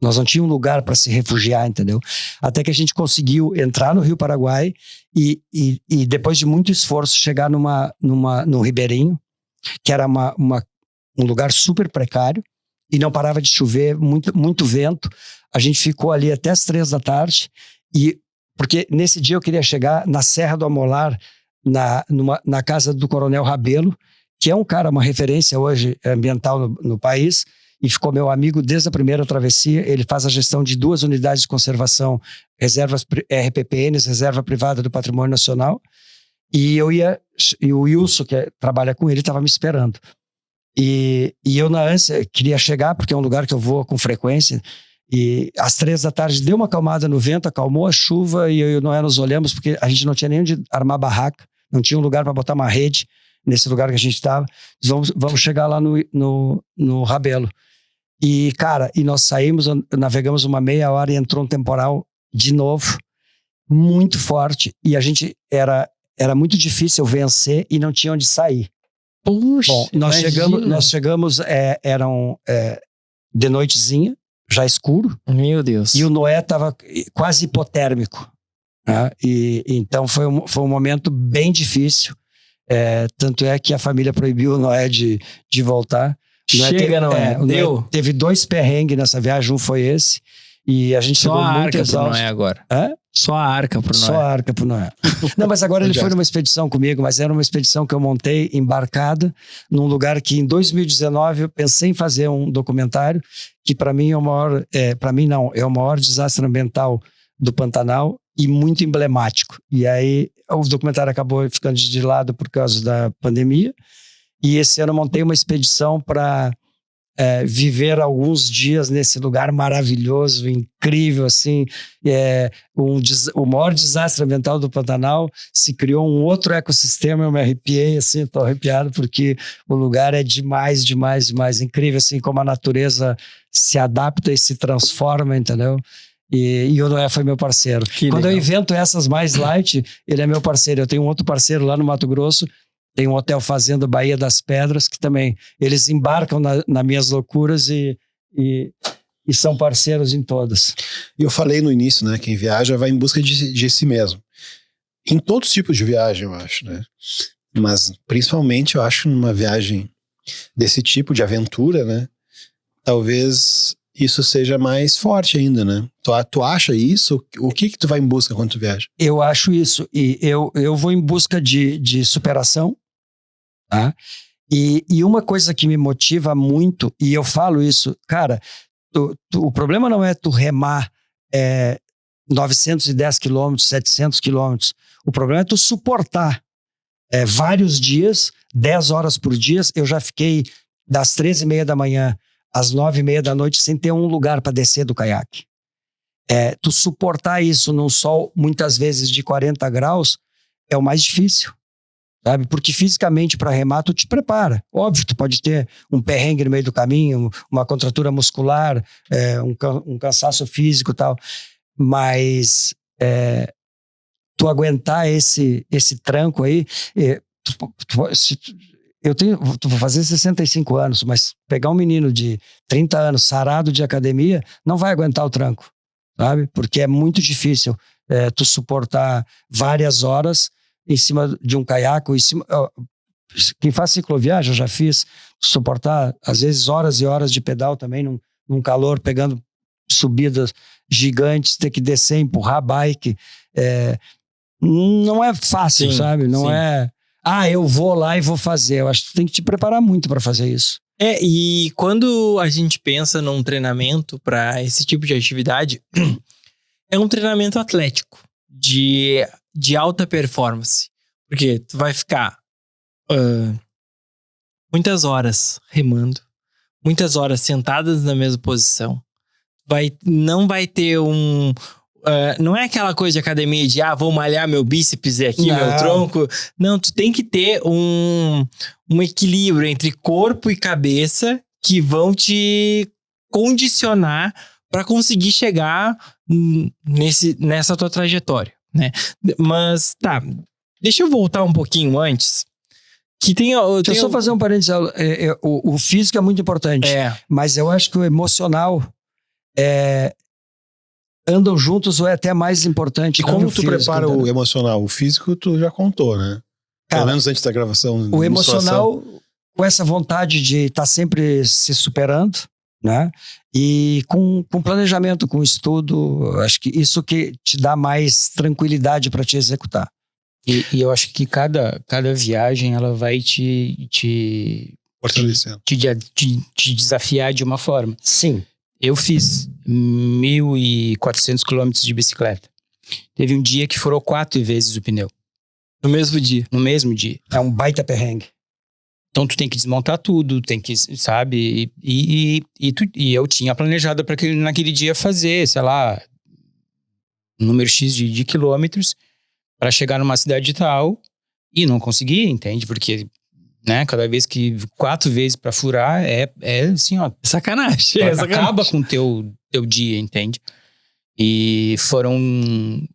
Nós não tínhamos lugar para se refugiar, entendeu? Até que a gente conseguiu entrar no Rio Paraguai e depois de muito esforço, chegar no Ribeirinho, que era um lugar super precário, e não parava de chover, muito, muito vento. A gente ficou ali até as 3 da tarde, porque nesse dia eu queria chegar na Serra do Amolar, na casa do Coronel Rabelo, que é um cara, uma referência hoje ambiental no país, e ficou meu amigo desde a primeira travessia. Ele faz a gestão de 2 unidades de conservação, reservas RPPNs, Reserva Privada do Patrimônio Nacional. E e o Wilson, que trabalha com ele, estava me esperando. E eu, na ânsia, queria chegar, porque é um lugar que eu vou com frequência. E às 3 da tarde deu uma acalmada no vento, acalmou a chuva, e eu e o Noé nos olhamos, porque a gente não tinha nem onde armar barraca, não tinha um lugar para botar uma rede nesse lugar que a gente estava. Vamos chegar lá no Rabelo. E, cara, nós saímos, navegamos uma meia hora e entrou um temporal de novo, muito forte. E a gente era muito difícil vencer e não tinha onde sair. Puxa, bom, nós chegamos, eram de noitezinha, já escuro. Meu Deus. E o Noé estava quase hipotérmico. Né? E então foi um momento bem difícil. Tanto é que a família proibiu o Noé de voltar. Chega, Noé. Deu. Teve 2 perrengues nessa viagem, um foi esse. E a gente Só chegou a muito arca exausto. pro Noé agora. Hã? Só a arca pro Noé. Só a arca pro Noé. Não, mas agora ele foi numa expedição comigo, mas era uma expedição que eu montei embarcada num lugar que em 2019 eu pensei em fazer um documentário que para mim é o maior, é o maior desastre ambiental do Pantanal e muito emblemático. E aí o documentário acabou ficando de lado por causa da pandemia. E esse ano eu montei uma expedição para viver alguns dias nesse lugar maravilhoso, incrível, assim. O maior desastre ambiental do Pantanal, se criou um outro ecossistema. Eu me arrepiei, assim, estou arrepiado, porque o lugar é demais, demais, demais. Incrível, assim, como a natureza se adapta e se transforma, entendeu? E o Noé foi meu parceiro. Quando eu invento essas mais light, ele é meu parceiro. Eu tenho um outro parceiro lá no Mato Grosso, tem um hotel fazenda Baía das Pedras, que também eles embarcam nas minhas loucuras e são parceiros em todas. E eu falei no início, né? Quem viaja vai em busca de si mesmo. Em todos os tipos de viagem, eu acho, né? Mas principalmente eu acho numa viagem desse tipo de aventura, né? Talvez isso seja mais forte ainda, né? Tu acha isso? O que tu vai em busca quando tu viaja? Eu acho isso. E eu vou em busca de superação, tá? E uma coisa que me motiva muito, e eu falo isso, cara, o problema não é tu remar 910 quilômetros, 700 quilômetros. O problema é tu suportar vários dias, 10 horas por dia. Eu já fiquei das 13h30 da manhã às 9h30 da noite sem ter um lugar para descer do caiaque. Tu suportar isso num sol, muitas vezes de 40 graus, é o mais difícil, sabe? Porque fisicamente, para remar, tu te prepara. Óbvio, tu pode ter um perrengue no meio do caminho, uma contratura muscular, um cansaço físico e tal, mas tu aguentar esse tranco aí, tu vou fazer 65 anos, mas pegar um menino de 30 anos sarado de academia, não vai aguentar o tranco, sabe? Porque é muito difícil tu suportar várias horas em cima de um caiaque, quem faz cicloviagem, eu já fiz, suportar às vezes horas e horas de pedal também, num calor, pegando subidas gigantes, ter que descer, empurrar a bike, não é fácil, sabe? Não é... eu vou lá e vou fazer. Eu acho que tu tem que te preparar muito para fazer isso. E quando a gente pensa num treinamento para esse tipo de atividade, é um treinamento atlético, de alta performance. Porque tu vai ficar muitas horas remando, muitas horas sentadas na mesma posição. Não vai ter não é aquela coisa de academia de vou malhar meu bíceps aqui, meu tronco. Não, tu tem que ter um equilíbrio entre corpo e cabeça que vão te condicionar para conseguir chegar nessa tua trajetória, né? Mas tá, deixa eu voltar um pouquinho antes. Deixa eu só fazer um parênteses. O físico é muito importante, mas eu acho que o emocional andam juntos ou é até mais importante. E como tu prepara o emocional? O físico tu já contou, né? Pelo menos antes da gravação. O emocional, com essa vontade de estar sempre se superando, né? E com planejamento, com estudo, acho que isso que te dá mais tranquilidade para te executar. E eu acho que cada viagem ela vai te Fortalecendo. te desafiar de uma forma. Sim. Eu fiz 1.400 quilômetros de bicicleta. Teve um dia que furou 4 vezes o pneu. No mesmo dia. No mesmo dia. É um baita perrengue. Então tu tem que desmontar tudo, tem que, sabe? E eu tinha planejado para naquele dia fazer, sei lá, um número X de quilômetros para chegar numa cidade tal e não conseguia, entende? Porque, né, cada vez que 4 vezes para furar é assim, ó. Sacanagem. Acaba com o teu dia, entende? E foram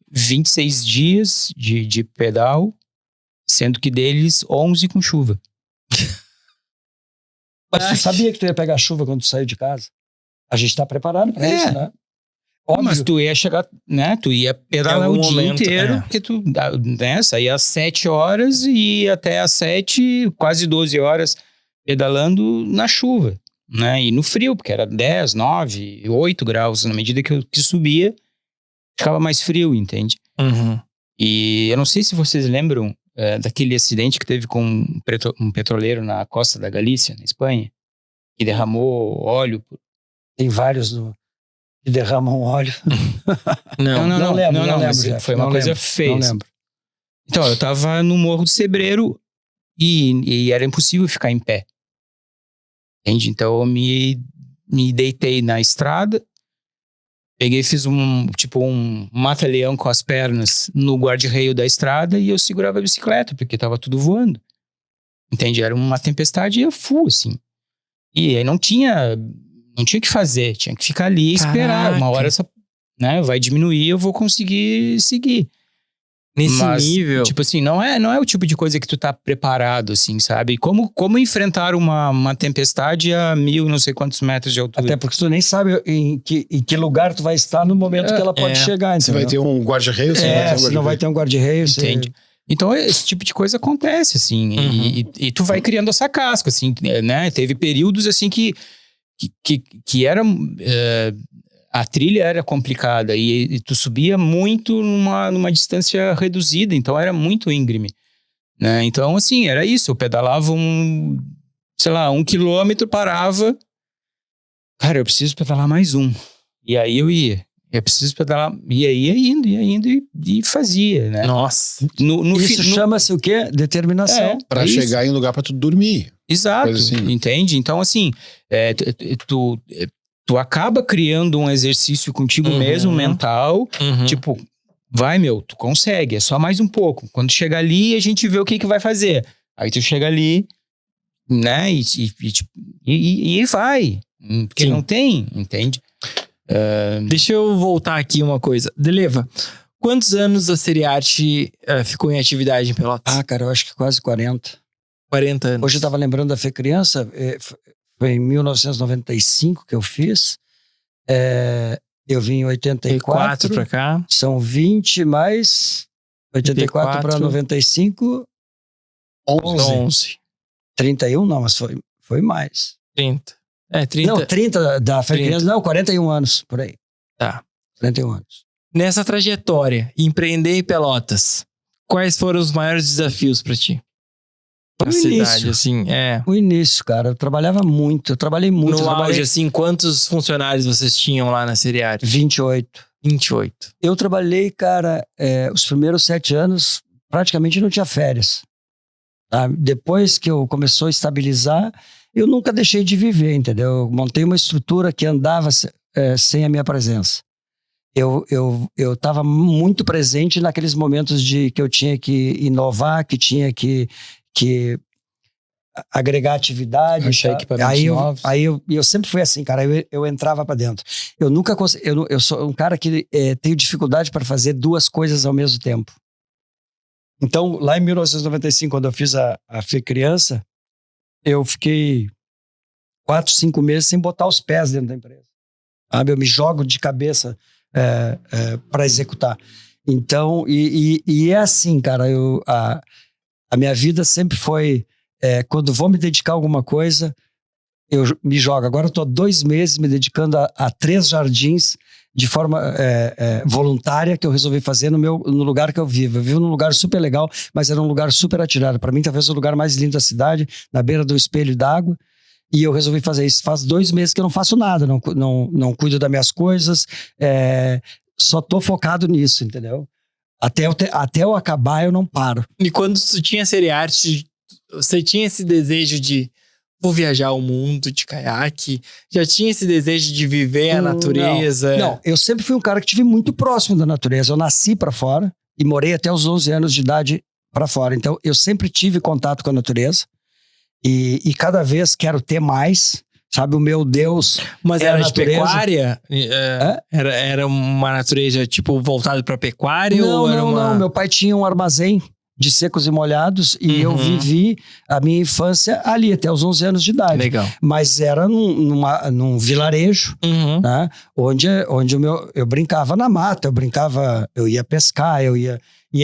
26 dias de pedal, sendo que deles 11 com chuva. Mas tu sabia que tu ia pegar chuva quando tu saiu de casa? A gente tá preparado pra isso, né? Óbvio. Mas tu ia chegar, né? Tu ia pedalar o dia inteiro, porque tu, né, saía às 7 horas e ia até às 7, quase 12 horas pedalando na chuva, né? E no frio, porque era 10, 9, 8 graus. Na medida que subia, ficava mais frio, entende? Uhum. E eu não sei se vocês lembram daquele acidente que teve com um petroleiro na costa da Galícia, na Espanha, que derramou óleo. Tem vários que derramam óleo. Não lembro, mas Jeff, foi uma coisa feia. Não lembro. Então, eu tava no Morro do Sebreiro e era impossível ficar em pé. Entende? Então, eu me deitei na estrada, peguei, fiz um mata-leão com as pernas no guarda-reio da estrada e eu segurava a bicicleta, porque tava tudo voando. Entende? Era uma tempestade e full, assim. E aí não tinha o que fazer, tinha que ficar ali e esperar. Uma hora né, vai diminuir, eu vou conseguir seguir. Nesse nível. Tipo assim, não é o tipo de coisa que tu tá preparado, assim, sabe? Como enfrentar uma tempestade a 1.000 não sei quantos metros de altura. Até porque tu nem sabe em que lugar tu vai estar no momento que ela pode chegar. Você vai ter um guarda-reio? Você não vai ter um guarda-reio. Entende? Então, esse tipo de coisa acontece, assim. Uhum. E tu vai criando essa casca, assim, né? Teve períodos, assim, que era... a trilha era complicada e tu subia muito numa distância reduzida, então era muito íngreme, né? Então, assim, era isso. Eu pedalava 1 quilômetro, parava. Cara, eu preciso pedalar mais 1. E aí eu ia. Eu preciso pedalar. E aí ia indo e fazia, né? Nossa. Isso chama-se o quê? Determinação. Pra chegar em um lugar pra tu dormir. Exato, assim. Entende? Então, assim, tu acaba criando um exercício contigo mesmo, mental. Tipo, vai, tu consegue, é só mais um pouco. Quando chegar ali, a gente vê o que vai fazer. Aí tu chega ali, né, e vai. Porque não tem, entende? Deixa eu voltar aqui uma coisa. Deleva, quantos anos a Seriarte ficou em atividade em Pelotas? Ah, cara, eu acho que quase 40. 40 anos. Hoje eu tava lembrando da Fê Criança, foi em 1995 que eu fiz. Eu vim em 84 pra cá. São 20 mais 84 para 95. 11. 31 não, mas foi mais. 30. 30. Não, 30 da Fê Criança, não, 41 anos, por aí. Tá. 41 anos. Nessa trajetória, empreender em Pelotas, quais foram os maiores desafios pra ti? Foi Na cidade, assim, O início, cara, eu trabalhava muito, eu trabalhei muito. No auge, assim, quantos funcionários vocês tinham lá na Seriarte? 28. 28. Eu trabalhei, cara, os primeiros 7 anos, praticamente não tinha férias. Tá? Depois que eu começou a estabilizar, eu nunca deixei de viver, entendeu? Eu montei uma estrutura que andava sem a minha presença. Eu estava muito presente naqueles momentos que eu tinha que inovar, que tinha que agregar atividade. Achar equipamentos novos. Aí eu sempre fui assim, cara. Eu entrava para dentro. Eu nunca eu sou um cara que tenho dificuldade para fazer 2 coisas ao mesmo tempo. Então, lá em 1995, quando eu fiz a Fê Criança, eu fiquei 4, 5 meses sem botar os pés dentro da empresa. Sabe? Eu me jogo de cabeça para executar. Então, e é assim, cara. A minha vida sempre foi, quando vou me dedicar a alguma coisa, eu me jogo. Agora eu estou 2 meses me dedicando a 3 jardins de forma voluntária que eu resolvi fazer no lugar que eu vivo. Eu vivo num lugar super legal, mas era um lugar super atirado. Para mim, talvez o lugar mais lindo da cidade, na beira do espelho d'água. E eu resolvi fazer isso. Faz 2 meses que eu não faço nada, não cuido das minhas coisas, só tô focado nisso, entendeu? Até eu acabar, eu não paro. E quando tu tinha série arte, você tinha esse desejo de vou viajar o mundo de caiaque? Já tinha esse desejo de viver a natureza? Não, eu sempre fui um cara que estive muito próximo da natureza. Eu nasci para fora e morei até os 11 anos de idade para fora. Então, eu sempre tive contato com a natureza e cada vez quero ter mais. Sabe, o meu Deus. Mas é a era de natureza. pecuária? Era uma natureza, tipo, voltada pra pecuária? ou era Não. Meu pai tinha um armazém de secos e molhados e eu vivi a minha infância ali, até os 11 anos de idade. Legal. Mas era num vilarejo, né? Onde eu brincava na mata, eu ia pescar,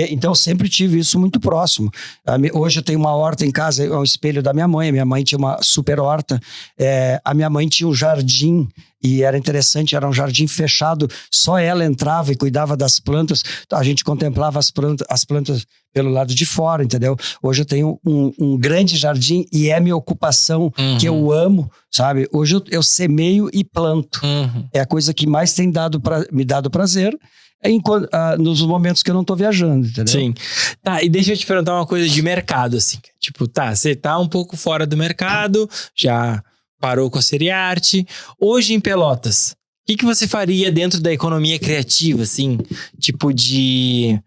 então eu sempre tive isso muito próximo. Hoje eu tenho uma horta em casa, é um espelho da minha mãe. Minha mãe tinha uma super horta. A minha mãe tinha um jardim e era interessante, era um jardim fechado. Só ela entrava e cuidava das plantas. A gente contemplava as plantas pelo lado de fora, entendeu? Hoje eu tenho um grande jardim e é minha ocupação que eu amo, sabe? Hoje eu semeio e planto. É a coisa que mais tem me dado prazer. Nos momentos que eu não tô viajando, entendeu? Sim. Tá, e deixa eu te perguntar uma coisa de mercado, assim. Tipo, você tá um pouco fora do mercado, já parou com a série arte. Hoje em Pelotas, o que você faria dentro da economia criativa, assim? Tipo de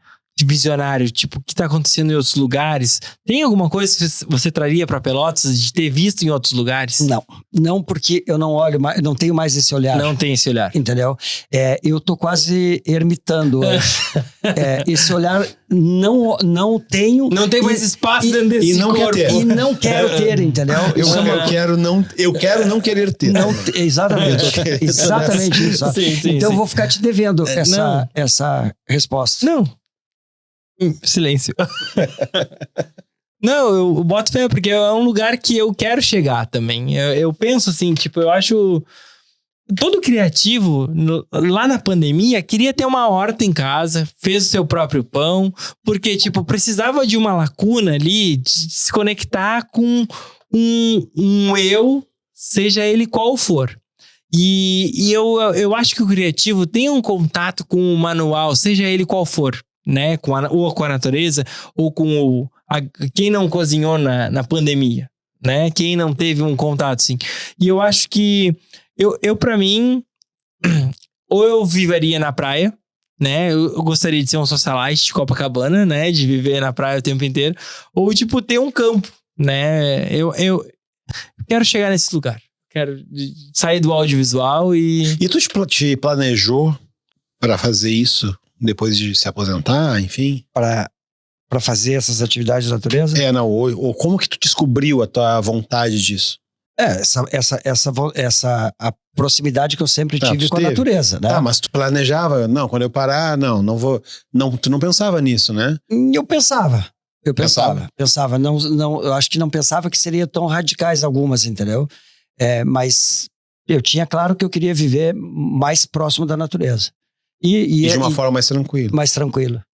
visionário, tipo, o que tá acontecendo em outros lugares? Tem alguma coisa que você traria pra Pelotas de ter visto em outros lugares? Não, porque eu não olho mais, não tenho mais esse olhar. Não tem esse olhar. Entendeu? Eu tô quase ermitando hoje. Esse olhar não tenho. Não tem mais espaço dentro desse corpo. E não quero ter, entendeu? Eu quero não querer ter. Exatamente. Exatamente isso. Sim, então sim. eu vou ficar te devendo essa resposta. Não. Silêncio. Não, eu boto fé, porque é um lugar que eu quero chegar também. Eu penso assim, tipo, eu acho... Todo criativo, lá na pandemia, queria ter uma horta em casa, fez o seu próprio pão, porque, tipo, precisava de uma lacuna ali, de se conectar com um eu, seja ele qual for. E eu acho que o criativo tem um contato com o manual, seja ele qual for, né? Ou com a natureza, ou com quem não cozinhou na pandemia, né? Quem não teve um contato, assim. E eu acho que eu pra mim, ou eu viveria na praia, né? Eu gostaria de ser um socialite de Copacabana, né? De viver na praia o tempo inteiro. Ou, tipo, ter um campo, né? Eu quero chegar nesse lugar. Quero sair do audiovisual e... E tu te planejou pra fazer isso depois de se aposentar, enfim? Para fazer essas atividades da natureza? Ou como que tu descobriu a tua vontade disso? A proximidade que eu sempre tive com a natureza, né? Mas tu planejava, quando eu parar, não vou... Não, tu não pensava nisso, né? Eu pensava. Não, eu acho que não pensava que seria tão radicais algumas, entendeu? Mas eu tinha claro que eu queria viver mais próximo da natureza. E de uma forma mais tranquila. Mais tranquila.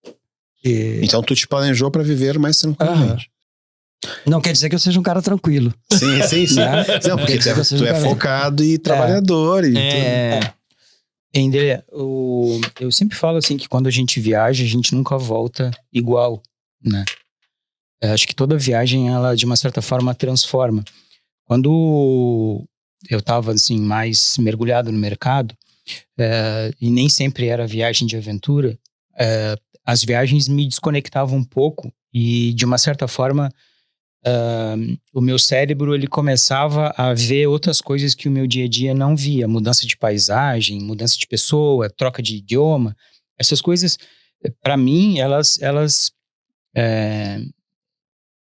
Então tu te planejou para viver mais tranquilamente. Não quer dizer que eu seja um cara tranquilo. Sim. Né? Não, porque tu é focado e trabalhador. André, eu sempre falo assim que quando a gente viaja, a gente nunca volta igual, né? Acho que toda viagem, ela de uma certa forma transforma. Quando eu estava assim, mais mergulhado no mercado, e nem sempre era viagem de aventura, as viagens me desconectavam um pouco e de uma certa forma o meu cérebro ele começava a ver outras coisas que o meu dia a dia não via, mudança de paisagem, mudança de pessoa, troca de idioma, essas coisas para mim elas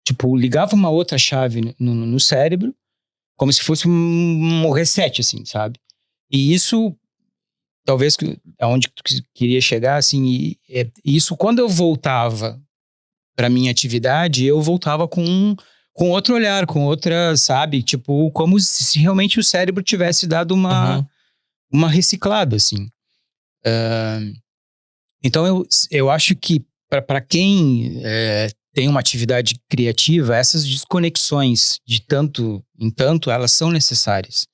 tipo ligavam uma outra chave no cérebro como se fosse um reset, assim, sabe? E isso talvez aonde tu queria chegar, assim, isso quando eu voltava para minha atividade, eu voltava com outro olhar, com outra, sabe, tipo, como se realmente o cérebro tivesse dado uma reciclada, assim. Então, eu acho que para quem tem uma atividade criativa, essas desconexões de tanto em tanto, elas são necessárias.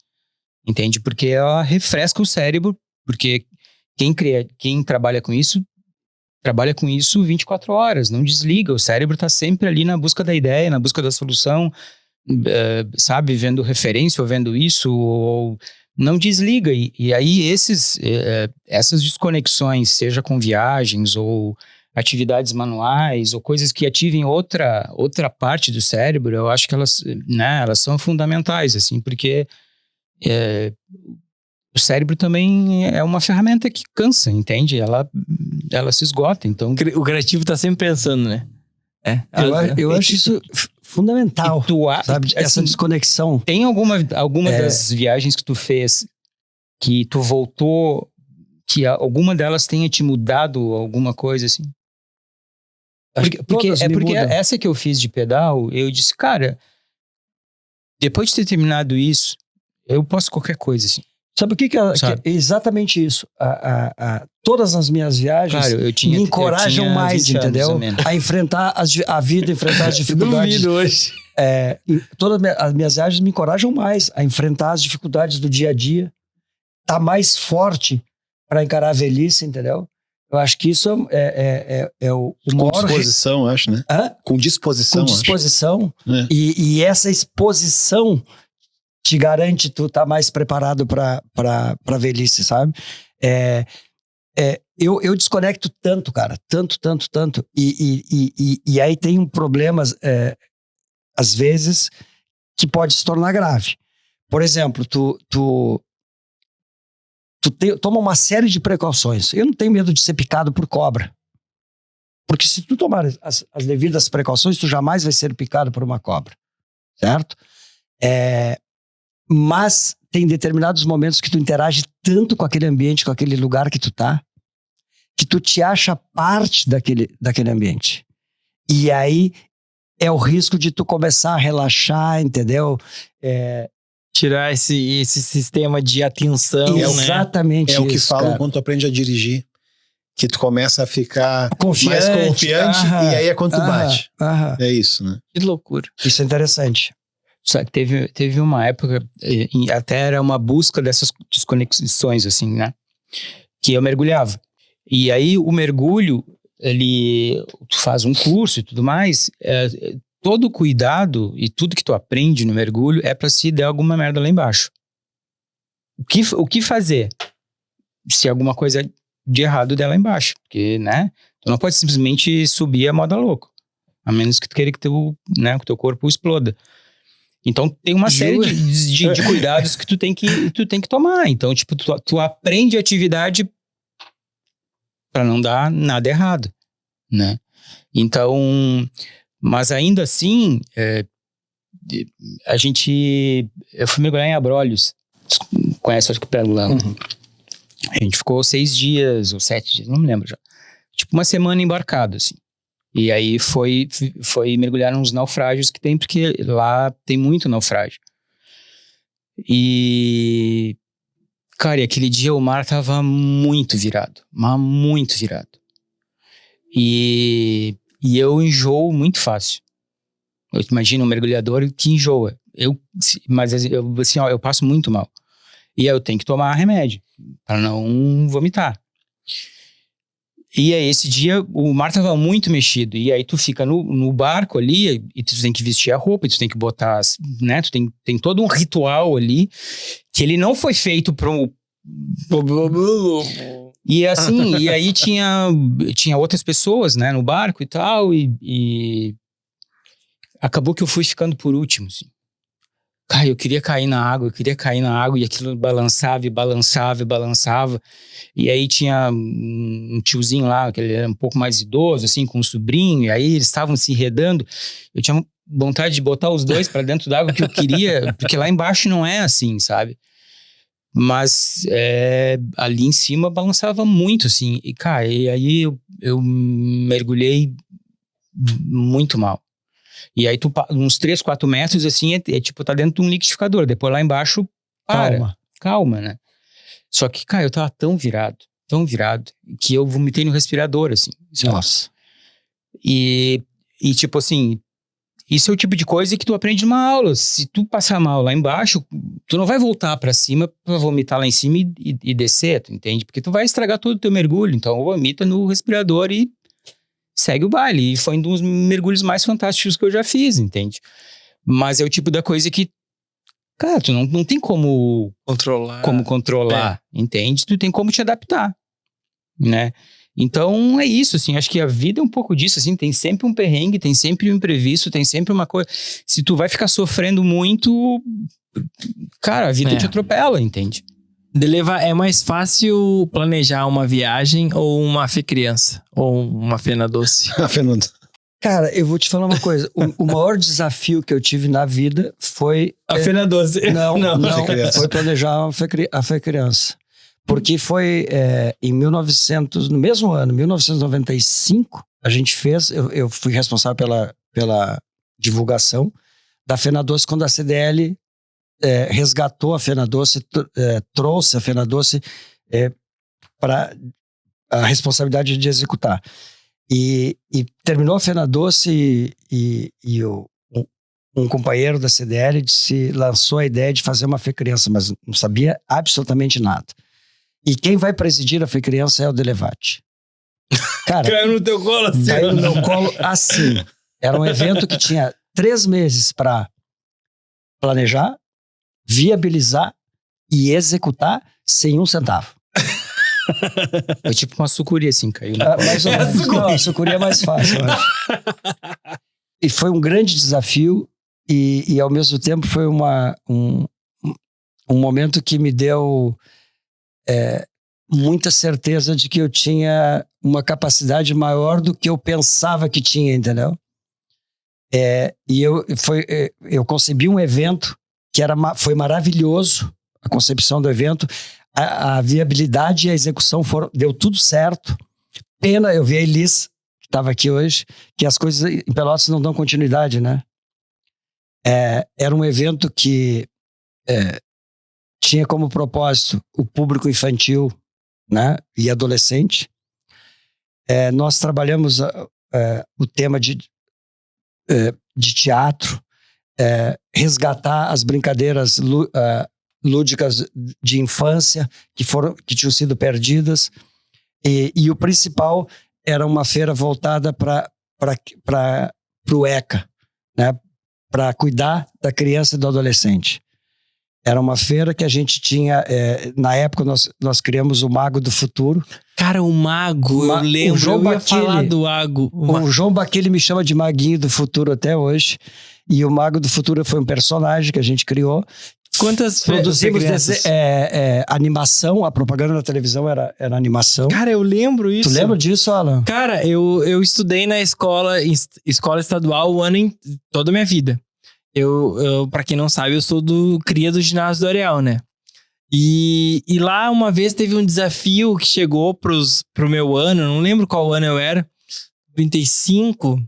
Entende? Porque ela refresca o cérebro, porque quem trabalha com isso 24 horas, não desliga. O cérebro está sempre ali na busca da ideia, na busca da solução, sabe? Vendo referência ou vendo isso, ou não desliga. E aí essas desconexões, seja com viagens ou atividades manuais ou coisas que ativem outra parte do cérebro, eu acho que elas são fundamentais, assim, porque o cérebro também é uma ferramenta que cansa, entende? Ela se esgota, então... O criativo tá sempre pensando, né? Eu acho isso fundamental, sabe? Essa assim, desconexão. Tem alguma das viagens que tu fez, que tu voltou, que alguma delas tenha te mudado alguma coisa, assim? Porque essa que eu fiz de pedal, eu disse, cara, depois de ter terminado isso, eu posso qualquer coisa, assim. Sabe o que é exatamente isso? Todas as minhas viagens me encorajam mais, entendeu? A enfrentar a vida, enfrentar as dificuldades. Duvido hoje. Todas as minhas viagens me encorajam mais a enfrentar as dificuldades do dia a dia, tá mais forte para encarar a velhice, entendeu? Eu acho que isso é o maior... Com disposição, acho, né? Com disposição, Com disposição. E essa exposição te garante tu tá mais preparado para velhice, sabe? Eu desconecto tanto, cara. Tanto. E aí tem problemas, às vezes, que pode se tornar grave. Por exemplo, tu toma uma série de precauções. Eu não tenho medo de ser picado por cobra. Porque se tu tomar as devidas precauções, tu jamais vai ser picado por uma cobra. Certo? Mas tem determinados momentos que tu interage tanto com aquele ambiente, com aquele lugar que tu tá, que tu te acha parte daquele ambiente. E aí é o risco de tu começar a relaxar, entendeu? Tirar esse sistema de atenção, né? Exatamente isso, o que falam cara. quando tu aprende a dirigir. Que tu começa a ficar mais confiante e aí é quando tu bate. É isso, né? Que loucura. Isso é interessante. Só que teve uma época, até era uma busca dessas desconexões, assim, né? Que eu mergulhava. E aí o mergulho, tu faz um curso e tudo mais, todo cuidado e tudo que tu aprende no mergulho é pra se der alguma merda lá embaixo. O que fazer se alguma coisa de errado der lá embaixo? Porque, né? Tu não pode simplesmente subir a moda louco. A menos que tu queira que o teu corpo exploda. Então tem uma série de cuidados que tu tem que tomar. Então, tipo, tu aprende a atividade para não dar nada errado, né? Então, mas ainda assim, eu fui mergulhar em Abrolhos. Conhece, acho que pego lá. Uhum. A gente ficou 6 dias ou 7 dias, não me lembro já. Tipo, uma semana embarcado, assim. E aí foi mergulhar nos naufrágios que tem, porque lá tem muito naufrágio. E, cara, e aquele dia o mar tava muito virado, mas muito virado. E eu enjoo muito fácil. Eu imagino um mergulhador que enjoa. Mas assim, eu passo muito mal. E aí eu tenho que tomar remédio para não vomitar. E aí esse dia o mar tava muito mexido. E aí tu fica no barco ali e tu tem que vestir a roupa, e tu tem que botar, né? Tu tem todo um ritual ali que ele não foi feito para um... E assim, e aí tinha outras pessoas, né, no barco e tal, e acabou que eu fui ficando por último, assim. Cara, eu queria cair na água, e aquilo balançava e balançava e balançava. E aí tinha um tiozinho lá, que ele era um pouco mais idoso, assim, com um sobrinho, e aí eles estavam se enredando. Eu tinha vontade de botar os dois pra dentro da água que eu queria, porque lá embaixo não é assim, sabe? Mas ali em cima balançava muito, assim. E, cara, e aí eu mergulhei muito mal. E aí uns 3, 4 metros, assim, tipo, tá dentro de um liquidificador. Depois lá embaixo, calma, né? Só que, cara, eu tava tão virado. tão virado, que eu vomitei no respirador, assim. Sabe? Nossa. E tipo assim, isso é o tipo de coisa que tu aprende numa aula. Se tu passar mal lá embaixo, tu não vai voltar pra cima pra vomitar lá em cima e descer, tu entende? Porque tu vai estragar todo o teu mergulho. Então, vomita no respirador e segue o baile. E foi um dos mergulhos mais fantásticos que eu já fiz, entende? Mas é o tipo da coisa que, cara, tu não tem como controlar, entende? Tu tem como te adaptar, né? Então, é isso, assim, acho que a vida é um pouco disso, assim, tem sempre um perrengue, tem sempre um imprevisto, tem sempre uma coisa... Se tu vai ficar sofrendo muito, cara, a vida te atropela, entende? É mais fácil planejar uma viagem ou uma fê criança? Ou uma fena doce? A Fernanda. Cara, eu vou te falar uma coisa. O maior desafio que eu tive na vida foi... A fena doce. Não, Fê criança. foi planejar a fé criança. Porque foi no mesmo ano, 1995, a gente fez, eu fui responsável pela divulgação da Fena Doce, quando a CDL resgatou a Fena Doce, trouxe a Fena Doce para a responsabilidade de executar. E terminou a Fena Doce e um companheiro da CDL lançou a ideia de fazer uma Fê Criança, mas não sabia absolutamente nada. E quem vai presidir a Fê Criança é o Delevate. Cara, Caiu no teu colo assim. caiu no meu colo assim. Era um evento que tinha 3 meses para planejar, viabilizar e executar sem 1 centavo. Foi tipo uma sucuri, assim, caiu. Mais ou menos. Não, a sucuri é mais fácil, eu acho. E foi um grande desafio e ao mesmo tempo foi um momento que me deu muita certeza de que eu tinha uma capacidade maior do que eu pensava que tinha, entendeu? E eu concebi um evento que foi maravilhoso, a concepção do evento, a viabilidade e a execução deu tudo certo. Pena, eu vi a Elis, que estava aqui hoje, que as coisas em Pelotas não dão continuidade, né? Era um evento que tinha como propósito o público infantil, né, e adolescente. Nós trabalhamos o tema de teatro, resgatar as brincadeiras lúdicas de infância que tinham sido perdidas, e o principal era uma feira voltada para o ECA, né, para cuidar da criança e do adolescente. Era uma feira que a gente tinha... na época, nós criamos o Mago do Futuro. Cara, o Mago, eu lembro. Eu ia falar do Mago. O João Baquele me chama de Maguinho do Futuro até hoje. E o Mago do Futuro foi um personagem que a gente criou. Quantas produzimos animação, a propaganda na televisão era animação. Cara, eu lembro isso. Tu lembra disso, Alan? Cara, eu estudei na escola estadual toda a minha vida. Eu, pra quem não sabe, eu sou cria do ginásio do Areal, né? E lá uma vez teve um desafio que chegou pro meu ano, não lembro qual ano eu era, 35,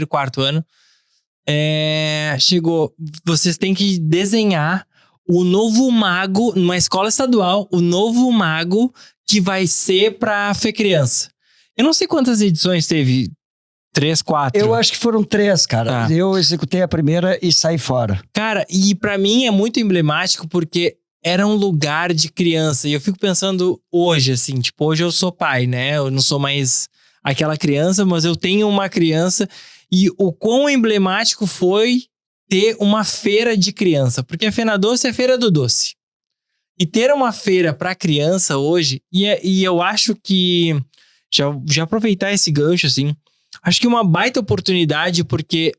quarto ano, chegou, vocês têm que desenhar o novo mago, numa escola estadual, o novo mago que vai ser pra Fê Criança. Eu não sei quantas edições teve. 3, 4. Eu acho que foram 3, cara. Eu executei a primeira e saí fora. Cara, e pra mim é muito emblemático porque era um lugar de criança. E eu fico pensando hoje, assim, tipo, hoje eu sou pai, né? Eu não sou mais aquela criança, mas eu tenho uma criança. E o quão emblemático foi ter uma feira de criança. Porque a Fena Doce é a feira do doce. E ter uma feira pra criança hoje, e eu acho que... Já aproveitar esse gancho, assim, acho que uma baita oportunidade, porque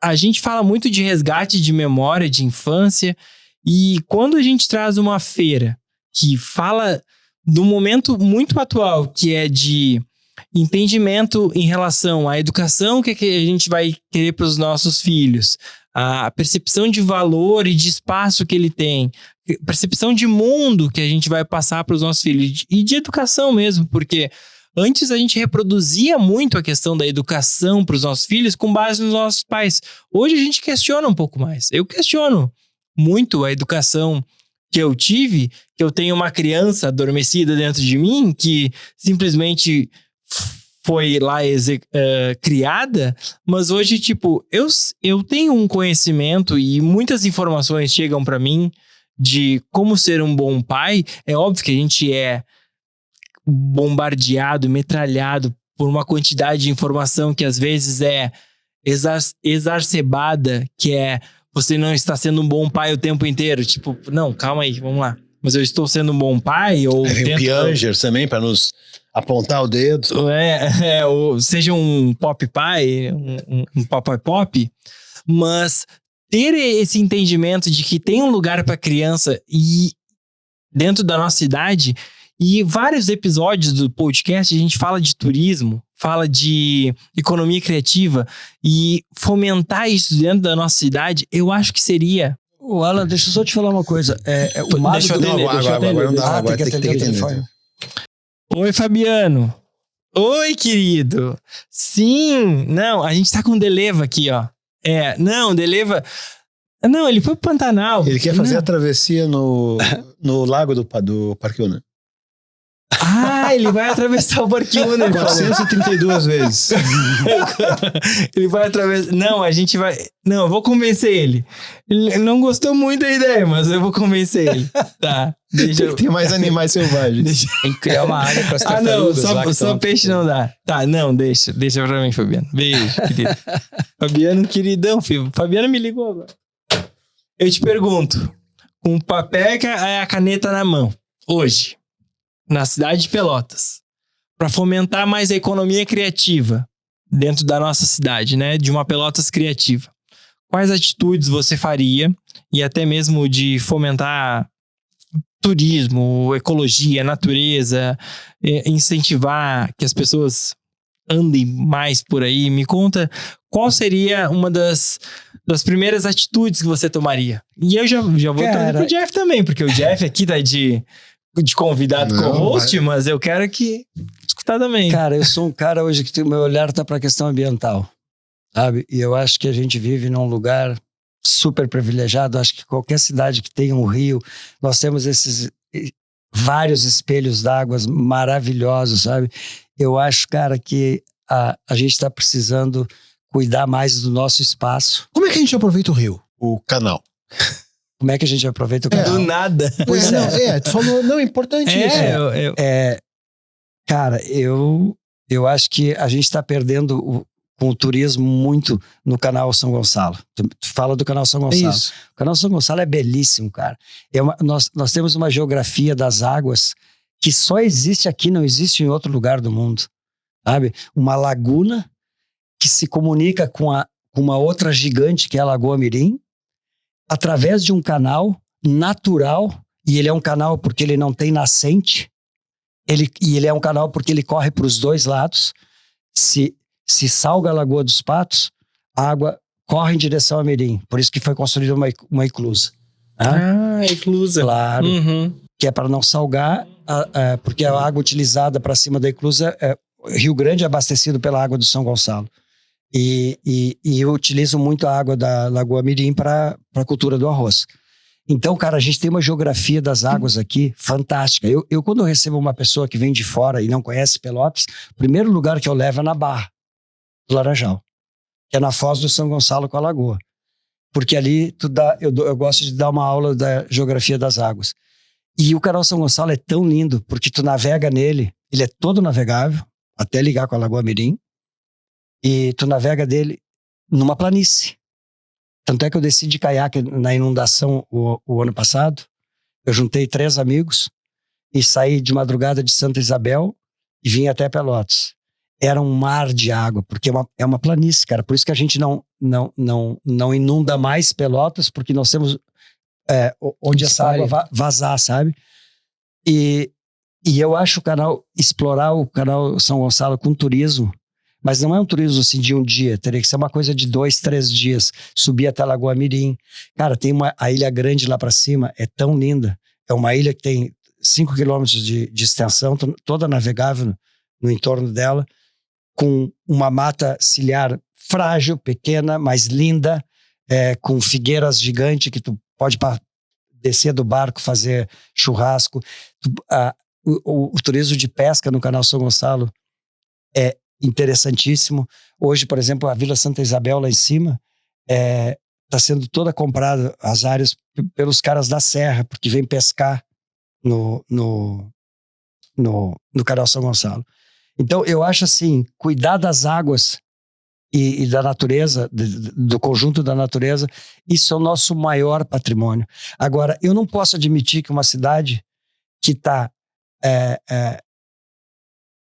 a gente fala muito de resgate de memória, de infância, e quando a gente traz uma feira que fala do momento muito atual, que é de entendimento em relação à educação que a gente vai querer para os nossos filhos, a percepção de valor e de espaço que ele tem, percepção de mundo que a gente vai passar para os nossos filhos, e de educação mesmo, porque... Antes a gente reproduzia muito a questão da educação para os nossos filhos com base nos nossos pais. Hoje a gente questiona um pouco mais. Eu questiono muito a educação que eu tive, que eu tenho uma criança adormecida dentro de mim, que simplesmente foi lá criada, mas hoje, tipo, eu tenho um conhecimento e muitas informações chegam pra mim de como ser um bom pai. É óbvio que a gente é bombardeado, metralhado por uma quantidade de informação que às vezes é exacerbada, que é você não está sendo um bom pai o tempo inteiro. Tipo, não, calma aí, vamos lá. Mas eu estou sendo um bom pai? Ou Tem o Pianger também para nos apontar o dedo. Ou seja um pop pai, um papai pop. Mas ter esse entendimento de que tem um lugar para criança e dentro da nossa cidade. E vários episódios do podcast a gente fala de turismo, fala de economia criativa, e fomentar isso dentro da nossa cidade, eu acho que seria... O Alan, deixa eu só te falar uma coisa. O Mago Deixa eu atender. Agora não dá, agora tem que atender o telefone. Oi, Fabiano. Oi, querido. Sim, não, a gente tá com o Deleva aqui, ó. Deleva... Não, ele foi pro Pantanal. Ele quer fazer a travessia no lago do Parque Una. Ah, ele vai atravessar o Barquiuna. 432 vezes. Ele vai atravessar... Não, a gente vai... Não, eu vou convencer ele. Ele não gostou muito da ideia, mas eu vou convencer ele. Tá, deixa eu... Tem mais animais selvagens. Tem que criar uma área para as não, tartarugas. só peixe não dá. Tá, não, deixa pra mim, Fabiano. Beijo, querido. Fabiano, queridão, filho. Fabiano me ligou agora. Eu te pergunto, com o papel e a caneta na mão, hoje, na cidade de Pelotas, para fomentar mais a economia criativa dentro da nossa cidade, né? De uma Pelotas criativa. Quais atitudes você faria, e até mesmo de fomentar turismo, ecologia, natureza, incentivar que as pessoas andem mais por aí? Me conta qual seria uma das primeiras atitudes que você tomaria. E eu já vou trazer pro Jeff também, porque o Jeff aqui tá de convidado co-host, mas eu quero escutar também. Cara, eu sou um cara hoje que o meu olhar tá para a questão ambiental, sabe? E eu acho que a gente vive num lugar super privilegiado. Acho que qualquer cidade que tenha um rio, nós temos esses vários espelhos d'água maravilhosos, sabe? Eu acho, cara, que a gente está precisando cuidar mais do nosso espaço. Como é que a gente aproveita o rio? O canal. Como é que a gente aproveita o canal? Do nada. Pois tu falou, não, é importante isso. Cara, eu acho que a gente está perdendo com o turismo muito no canal São Gonçalo. Tu fala do canal São Gonçalo. Isso. O canal São Gonçalo é belíssimo, cara. Nós temos uma geografia das águas que só existe aqui, não existe em outro lugar do mundo, sabe? Uma laguna que se comunica com uma outra gigante, que é a Lagoa Mirim, através de um canal natural, e ele é um canal porque ele não tem nascente, ele é um canal porque ele corre para os dois lados. Se salga a Lagoa dos Patos, a água corre em direção a Mirim. Por isso que foi construída uma eclusa. Eclusa. Claro. Uhum. Que é para não salgar, porque a água utilizada para cima da eclusa, Rio Grande é abastecido pela água do São Gonçalo. E eu utilizo muito a água da Lagoa Mirim para a cultura do arroz. Então, cara, a gente tem uma geografia das águas aqui fantástica. Eu quando eu recebo uma pessoa que vem de fora e não conhece Pelotas, o primeiro lugar que eu levo é na Barra do Laranjal, que é na Foz do São Gonçalo com a Lagoa. Porque ali eu gosto de dar uma aula da geografia das águas. E o canal São Gonçalo é tão lindo, porque tu navega nele, ele é todo navegável, até ligar com a Lagoa Mirim, e tu navega dele numa planície. Tanto é que eu desci de caiaque na inundação o ano passado. Eu juntei 3 amigos e saí de madrugada de Santa Isabel e vim até Pelotas. Era um mar de água, porque é uma planície, cara. Por isso que a gente não inunda mais Pelotas, porque nós temos onde essa água vazar, sabe? E eu acho explorar o canal São Gonçalo com turismo, mas não é um turismo assim de um dia, teria que ser uma coisa de 2, 3 dias, subir até a Lagoa Mirim. Cara, tem a Ilha Grande lá pra cima, é tão linda. É uma ilha que tem 5 quilômetros de extensão, toda navegável no entorno dela, com uma mata ciliar frágil, pequena, mas linda, com figueiras gigantes que tu pode descer do barco, fazer churrasco. O turismo de pesca no Canal São Gonçalo é interessantíssimo. Hoje, por exemplo, a Vila Santa Isabel lá em cima está sendo toda comprada, as áreas, pelos caras da Serra, porque vem pescar no Canal São Gonçalo. Então, eu acho assim, cuidar das águas e da natureza, do conjunto da natureza, isso é o nosso maior patrimônio. Agora, eu não posso admitir que uma cidade que está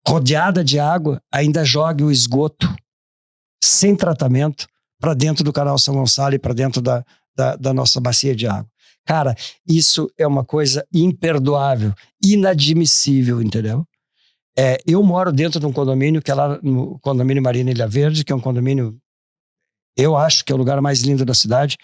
rodeada de água ainda jogue o esgoto sem tratamento para dentro do Canal São Gonçalo e para dentro da nossa bacia de água. Cara, isso é uma coisa imperdoável, inadmissível, entendeu? Eu moro dentro de um condomínio que é lá no condomínio Marina Ilha Verde, que é um condomínio, eu acho que é o lugar mais lindo da cidade,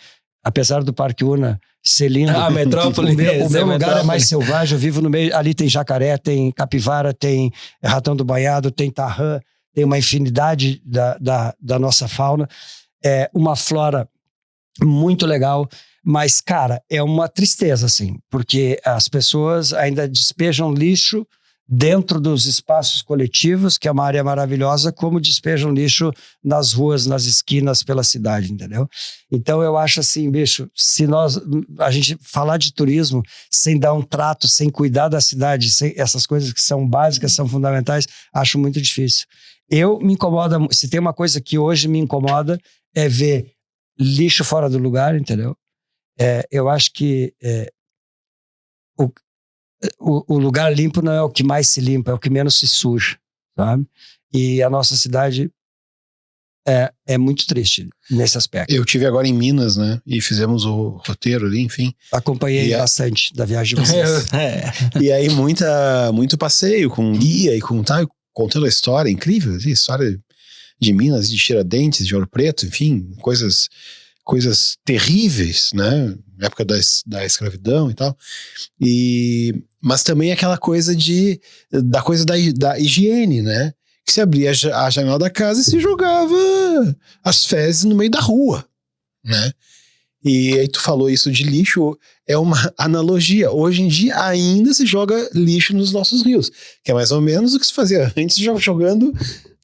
apesar do Parque Una ser lindo. A metrópole. O meu lugar é mais selvagem, eu vivo no meio, ali tem jacaré, tem capivara, tem ratão do banhado, tem tarrã, tem uma infinidade da nossa fauna, uma flora muito legal, mas, cara, é uma tristeza, assim, porque as pessoas ainda despejam lixo dentro dos espaços coletivos, que é uma área maravilhosa, como despejam lixo nas ruas, nas esquinas, pela cidade, entendeu? Então eu acho assim, bicho, se a gente falar de turismo sem dar um trato, sem cuidar da cidade, sem essas coisas que são básicas, são fundamentais, acho muito difícil. Me incomoda, se tem uma coisa que hoje me incomoda, é ver lixo fora do lugar, entendeu? Eu acho que o lugar limpo não é o que mais se limpa, é o que menos se suja, sabe? E a nossa cidade é muito triste nesse aspecto. Eu tive agora em Minas, né? E fizemos o roteiro ali, enfim. Acompanhei bastante da viagem de vocês. E aí muito passeio com guia e contando a história incrível, assim, história de Minas, de Tiradentes, de Ouro Preto, enfim, coisas terríveis, né? Na época da escravidão e tal. Mas também aquela coisa da higiene, né? Que se abria a janela da casa e se jogava as fezes no meio da rua, né? E aí tu falou isso de lixo, é uma analogia. Hoje em dia ainda se joga lixo nos nossos rios, que é mais ou menos o que se fazia antes, jogando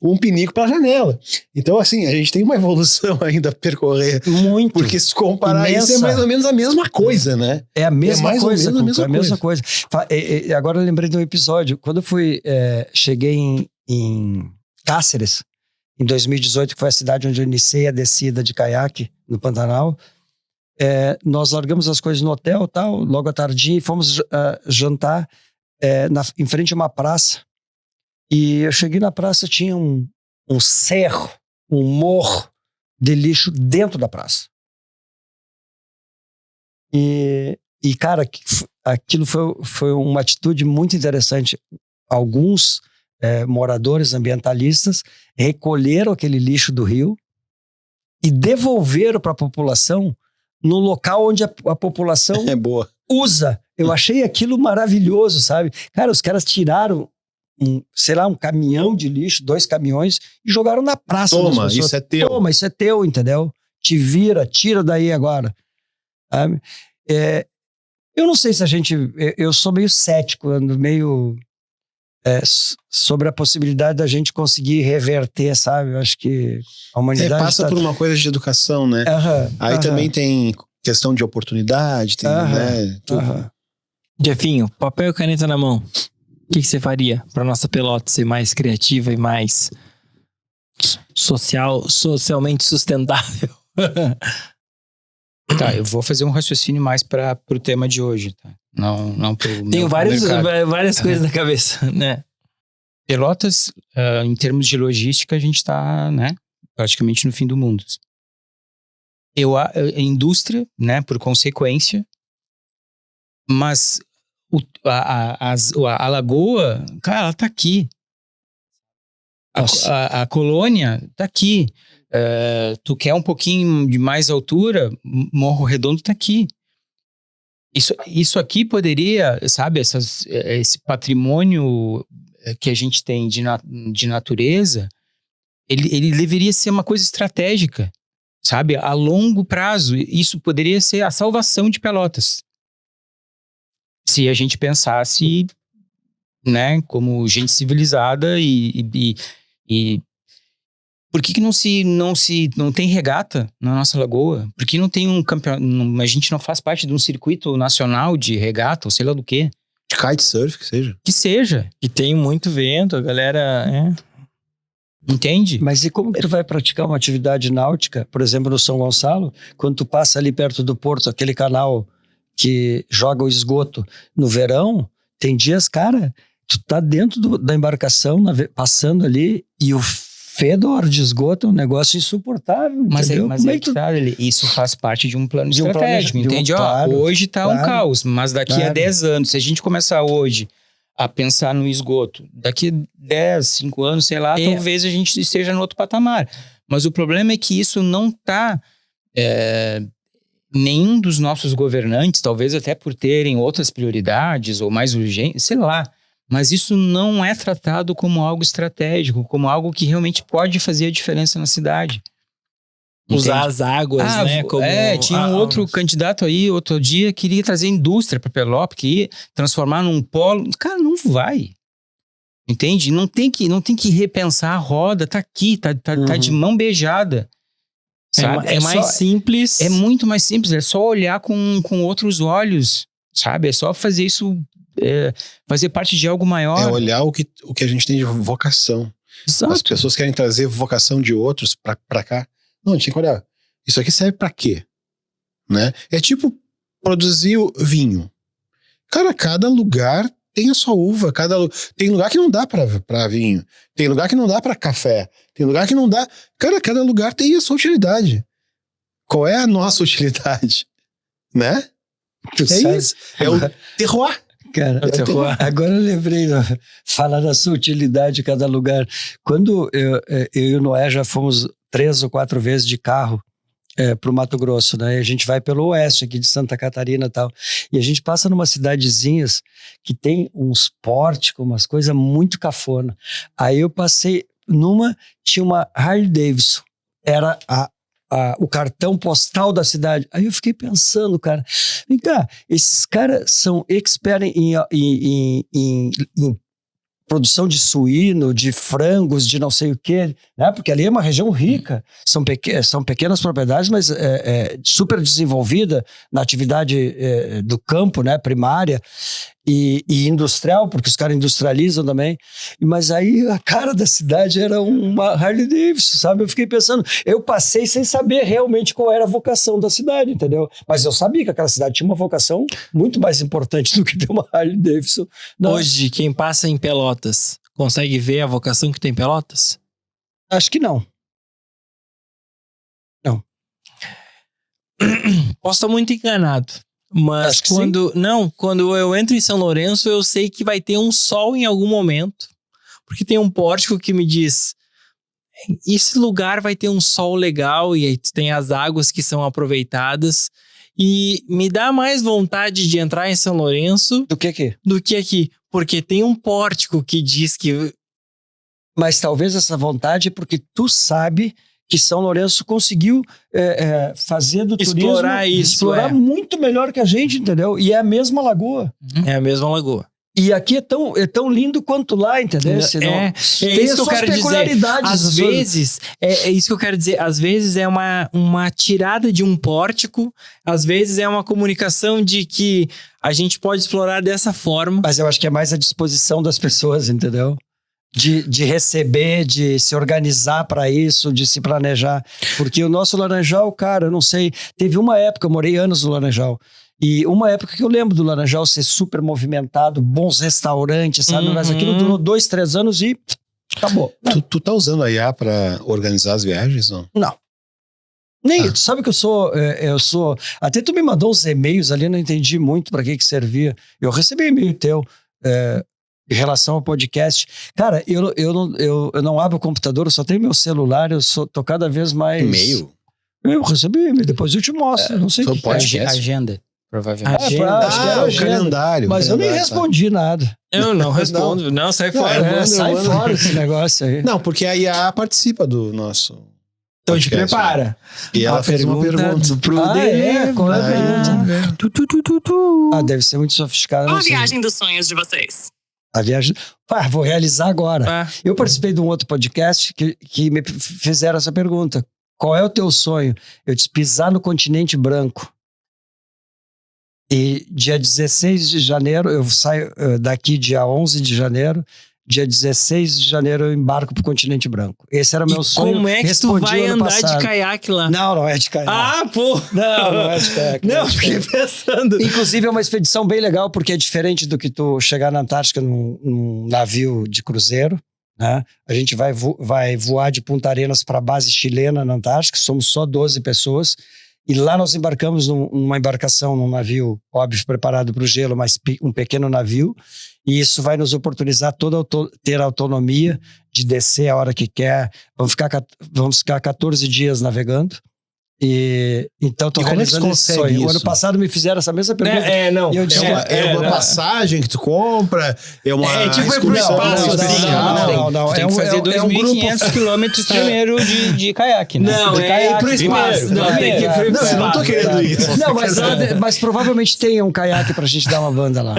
um pinico pela janela. Então, assim, a gente tem uma evolução ainda a percorrer. Muito. Porque se comparar imensa. isso, é mais ou menos a mesma coisa, né? É a mesma coisa. É a mesma coisa. Agora eu lembrei de um episódio. Quando eu cheguei em Cáceres, em 2018, que foi a cidade onde eu iniciei a descida de caiaque no Pantanal, nós largamos as coisas no hotel, tal, logo à tardinha, e fomos jantar em frente a uma praça. E eu cheguei na praça, tinha um cerro, um morro de lixo dentro da praça. E cara, aquilo foi uma atitude muito interessante. Alguns moradores ambientalistas recolheram aquele lixo do rio e devolveram para a população no local onde a população usa. Eu achei aquilo maravilhoso, sabe? Cara, os caras tiraram um caminhão de lixo, 2 caminhões, e jogaram na praça. Toma, isso é teu. Toma, isso é teu, entendeu? Te vira, tira daí agora. Sabe? Eu não sei se eu sou meio cético, meio sobre a possibilidade da gente conseguir reverter, sabe? Eu acho que a humanidade passa por uma coisa de educação, né? Aí também tem questão de oportunidade, tem, né? Tudo. Jefinho, papel e caneta na mão. O que você faria para nossa Pelota ser mais criativa e mais socialmente sustentável? Tá, eu vou fazer um raciocínio mais para o tema de hoje, tá? Não pro Tenho várias coisas na cabeça, né? Pelotas, em termos de logística, a gente está, né, praticamente no fim do mundo. A indústria, né, por consequência, mas a lagoa, cara, ela tá aqui. A colônia tá aqui. Tu quer um pouquinho de mais altura, Morro Redondo tá aqui. Isso aqui poderia, sabe, esse patrimônio que a gente tem de natureza, ele deveria ser uma coisa estratégica. sabe? A longo prazo, isso poderia ser a salvação de Pelotas. Se a gente pensasse, né, como gente civilizada e por que não tem regata na nossa lagoa? Por que não tem um campeonato? A gente não faz parte de um circuito nacional de regata, ou sei lá do quê? De kitesurf, que seja. Que seja. E tem muito vento, a galera... Entende? Mas e como que tu vai praticar uma atividade náutica, por exemplo, no São Gonçalo, quando tu passa ali perto do porto, aquele canal que joga o esgoto no verão, tem dias, cara, tu tá dentro da embarcação, passando ali, e o fedor de esgoto é um negócio insuportável, entendeu? Mas aí que tá, isso faz parte de um plano De um estratégico, entende? claro, hoje tá um claro. caos, mas daqui a Claro. 10 anos, se a gente começar hoje a pensar no esgoto, daqui a 10, 5 anos, sei lá, talvez a gente esteja no outro patamar. Mas o problema é que isso não tá... nenhum dos nossos governantes, talvez até por terem outras prioridades ou mais urgentes, sei lá, mas isso não é tratado como algo estratégico, como algo que realmente pode fazer a diferença na cidade. Usar Entende? as águas, né? Como... tinha um outro candidato aí, outro dia, queria trazer indústria para Pelotas, queria transformar num polo. Cara, não vai. Entende? Não tem que repensar a roda, tá aqui, tá de mão beijada. Sabe? É mais simples. É muito mais simples, é só olhar com outros olhos, sabe? É só fazer isso, fazer parte de algo maior. É olhar o que a gente tem de vocação. Exato. As pessoas querem trazer vocação de outros pra cá. Não, a gente tem que olhar. Isso aqui serve pra quê? Né? É tipo produzir o vinho. Cara, cada lugar tem a sua uva. Tem lugar que não dá pra vinho. Tem lugar que não dá pra café. Tem lugar que não dá... Cara, cada lugar tem a sua utilidade. Qual é a nossa utilidade? Né? Isso. É o terroir. Cara, agora eu lembrei, falar da sua utilidade em cada lugar. Quando eu e o Noé já fomos 3 ou 4 vezes de carro pro Mato Grosso, né? A gente vai pelo oeste aqui de Santa Catarina e tal. E a gente passa numa cidadezinhas que tem uns pórticos, umas coisas muito cafona. Aí eu passei tinha uma Harley Davidson. Era o cartão postal da cidade. Aí eu fiquei pensando, cara, vem cá, esses caras são experts em produção de suíno, de frangos, de não sei o quê, né? Porque ali é uma região rica, são pequenas propriedades, mas super desenvolvida na atividade do campo, né? Primária e industrial, porque os caras industrializam também. Mas aí a cara da cidade era uma Harley Davidson, sabe? Eu fiquei pensando, eu passei sem saber realmente qual era a vocação da cidade, entendeu? Mas eu sabia que aquela cidade tinha uma vocação muito mais importante do que ter uma Harley Davidson. Hoje, quem passa em Pelotas consegue ver a vocação que tem em Pelotas? Acho que não. Não. Posso estar muito enganado. Mas quando eu entro em São Lourenço, eu sei que vai ter um sol em algum momento. Porque tem um pórtico que me diz: esse lugar vai ter um sol legal, e aí tem as águas que são aproveitadas. E me dá mais vontade de entrar em São Lourenço do que aqui. Porque tem um pórtico que diz que... Mas talvez essa vontade é porque tu sabe que São Lourenço conseguiu fazer do explorar turismo... Explorar muito melhor que a gente, entendeu? E é a mesma lagoa. É a mesma lagoa. E aqui é tão lindo quanto lá, entendeu? É isso que eu quero dizer. Às vezes, é isso que eu quero dizer. Às vezes é uma tirada de um pórtico, às vezes é uma comunicação de que a gente pode explorar dessa forma. Mas eu acho que é mais a disposição das pessoas, entendeu? De receber, de se organizar para isso, de se planejar. Porque o nosso Laranjal, cara, eu não sei, teve uma época, eu morei anos no Laranjal, e uma época que eu lembro do Laranjal ser super movimentado, bons restaurantes, sabe? Mas aquilo durou 2, 3 anos e acabou. Tu tá usando a IA pra organizar as viagens, não? Não. Nem, tu sabe que eu sou... Até tu me mandou uns e-mails ali, eu não entendi muito para que servia. Eu recebi e-mail teu, em relação ao podcast. Cara, eu não abro o computador, eu só tenho meu celular, tô cada vez mais... E-mail? Eu recebi e-mail, depois eu te mostro, não sei o que podcast? Agenda, provavelmente. acho que era o agenda. calendário. Mas eu nem respondi nada. Eu não respondo. Não, sai fora. Sai fora esse negócio aí. Não, porque a IA participa do nosso... Então te podcast, prepara. E ela fez uma pergunta. pro Ah, é? Qual é a Aí, pergunta? Deve ser muito sofiscada. Qual não a sei. viagem dos sonhos de vocês? A viagem. Vou realizar agora. Ah, Eu participei de um outro podcast que me fizeram essa pergunta. Qual é o teu sonho? Eu disse pisar no continente branco. E dia 16 de janeiro, eu saio daqui dia 11 de janeiro. Dia 16 de janeiro eu embarco pro continente branco. Esse era meu e sonho. como é que tu Respondi vai ano andar passado. de caiaque lá? Não é de caiaque. Ah, pô! Não é de caiaque. Não, é de fiquei caiaque. pensando. Inclusive é uma expedição bem legal, porque é diferente do que tu chegar na Antártica num navio de cruzeiro, né? A gente vai voar de Punta Arenas para a base chilena na Antártica, somos só 12 pessoas, e lá nós embarcamos numa embarcação, num navio, óbvio, preparado para o gelo, mas um pequeno navio, e isso vai nos oportunizar ter autonomia de descer a hora que quer. Vamos ficar 14 dias navegando. E então estou E como é que realizando você esse consegue sonho. O ano isso? passado me fizeram essa mesma pergunta. Não. E eu disse, É uma não. passagem que tu compra? É uma É tipo ir pro excursão espaço, especial? não. Tem que fazer 2.500 quilômetros primeiro de caiaque, né? Não, de é ir pro caiaque espaço. primeiro. Não, tem que ir pro Não, eu não tô espaço. querendo isso. Não, mas provavelmente tem um caiaque pra gente dar uma banda lá.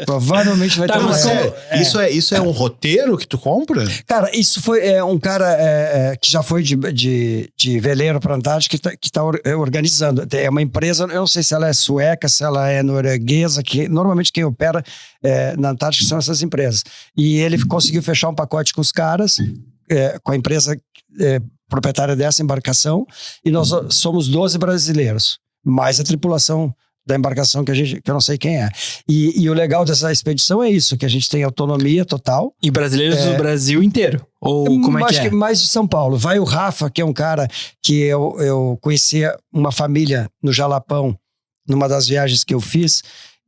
Provavelmente vai Tá, ter um mas caiaque. Isso é um roteiro que tu compra? Cara, isso foi um cara que já foi de veleiro pra Antártica que tá organizando. É uma empresa, eu não sei se ela é sueca, se ela é norueguesa, que normalmente quem opera na Antártica são essas empresas. E ele conseguiu fechar um pacote com os caras, com a empresa proprietária dessa embarcação, e nós somos 12 brasileiros, mais a tripulação da embarcação que eu não sei quem é. E o legal dessa expedição é isso, que a gente tem autonomia total. E brasileiros do Brasil inteiro? Ou como é que Acho é? que mais de São Paulo. Vai o Rafa, que é um cara que eu conhecia uma família no Jalapão, numa das viagens que eu fiz,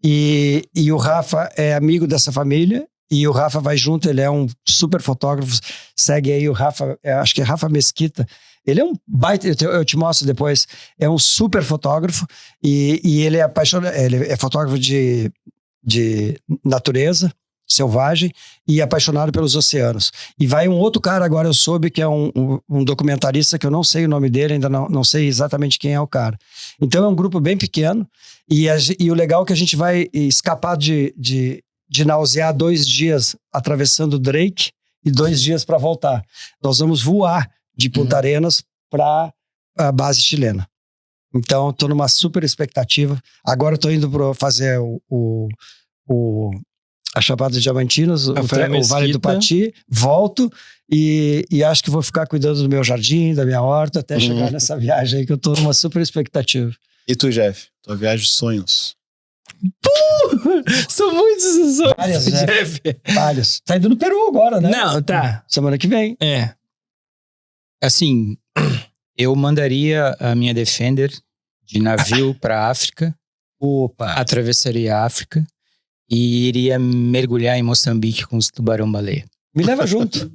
e o Rafa é amigo dessa família, e o Rafa vai junto, ele é um super fotógrafo, segue aí o Rafa, acho que é Rafa Mesquita. Ele é um baita, eu te mostro depois, é um super fotógrafo, e ele é apaixonado, ele é fotógrafo de natureza, selvagem, e apaixonado pelos oceanos. E vai um outro cara, agora eu soube que é um documentarista, que eu não sei o nome dele, ainda não sei exatamente quem é o cara. Então é um grupo bem pequeno, e o legal é que a gente vai escapar de nausear 2 dias atravessando o Drake, e 2 dias para voltar. Nós vamos voar de Punta Arenas para a base chilena. Então, estou numa super expectativa. Agora estou indo para fazer a Chapada de Diamantinas, o Vale do Pati, volto e acho que vou ficar cuidando do meu jardim, da minha horta, até chegar nessa viagem aí, que eu estou numa super expectativa. E tu, Jeff? Tua viagem de sonhos. São muitos sonhos, Várias, né? Jeff. Vários. Tá indo no Peru agora, né? Não, tá. Semana que vem. É. Assim, eu mandaria a minha Defender de navio para a África, Opa! atravessaria a África e iria mergulhar em Moçambique com os tubarão-baleia. Me leva junto.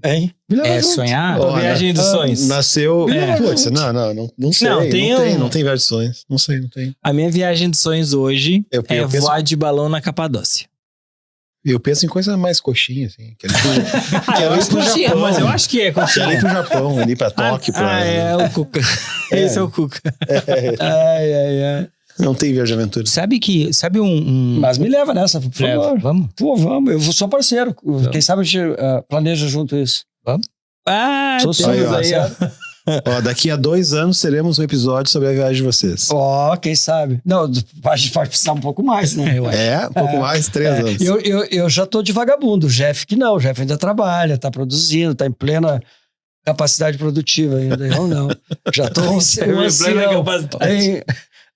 Hein? Me leva É junto. sonhar? A viagem dos sonhos. Nasceu... Putz, não sei. Não, Não tem viagem de sonhos. Não sei. A minha viagem dos sonhos hoje Eu é penso- voar de balão na Capadócia. Eu penso em coisa mais coxinha, assim. Quero Eu ir acho pro coxinha, Japão. mas eu acho que é Quero ir coxinha. pro Japão, ali pra Tóquio. É o Cuca. Esse é o Cuca. Ai. Não tem viagem de aventura. Sabe um... Mas me leva nessa, por favor. Vamos? Pô, vamos. Eu sou parceiro. Quem sabe a gente planeja junto isso. Ah, Sou temos sonho, aí, ó. Ó, daqui a 2 anos teremos um episódio sobre a viagem de vocês. Ó, quem sabe. Não, a gente pode precisar um pouco mais, né? Um pouco mais, 3 anos. Eu já tô de vagabundo. O Jeff que não. O Jeff ainda trabalha, tá produzindo, tá em plena capacidade produtiva ainda. Eu não. Já tô um Plena ancião. capacidade. Hein?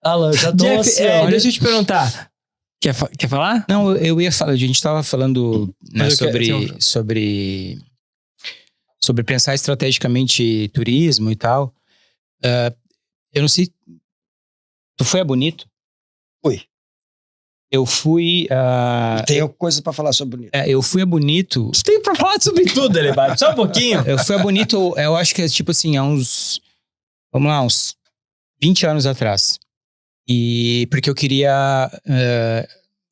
Alan, já tô um Jeff, ancião. deixa eu te perguntar. Quer falar? Não, eu ia falar, a gente estava falando né, Mas eu quero- sobre pensar estrategicamente turismo e tal. Eu não sei. Tu foi a Bonito? Fui. Eu fui. Tenho coisa pra falar sobre bonito. Eu fui a Bonito. Tu tem pra falar sobre tudo, Elevado. Só um pouquinho. Eu fui a Bonito, eu acho que é tipo assim, há uns. Vamos lá, uns 20 anos atrás. E porque eu queria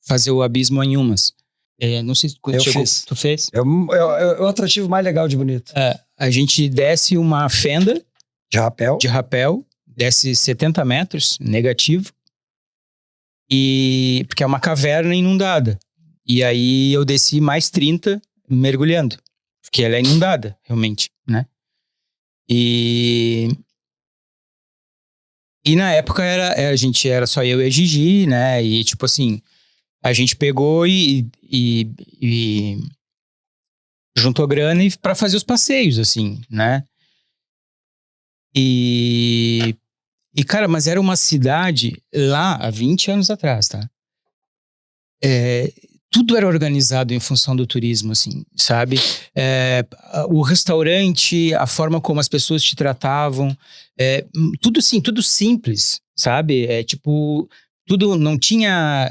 fazer o Abismo em Umas. Não sei se Eu fiz. Tu fez? É o atrativo mais legal de bonito. A gente desce uma fenda De rapel, desce 70 metros, negativo, e porque é uma caverna inundada. E aí eu desci mais 30 mergulhando, porque ela é inundada, realmente, né? E na época a gente era só eu e a Gigi, né? E tipo assim, a gente pegou e juntou grana para fazer os passeios, assim, né? E cara, mas era uma cidade lá há 20 anos atrás, tá? Tudo era organizado em função do turismo, assim, sabe? O restaurante, a forma como as pessoas te tratavam, tudo assim, tudo simples, sabe? Tipo, tudo não tinha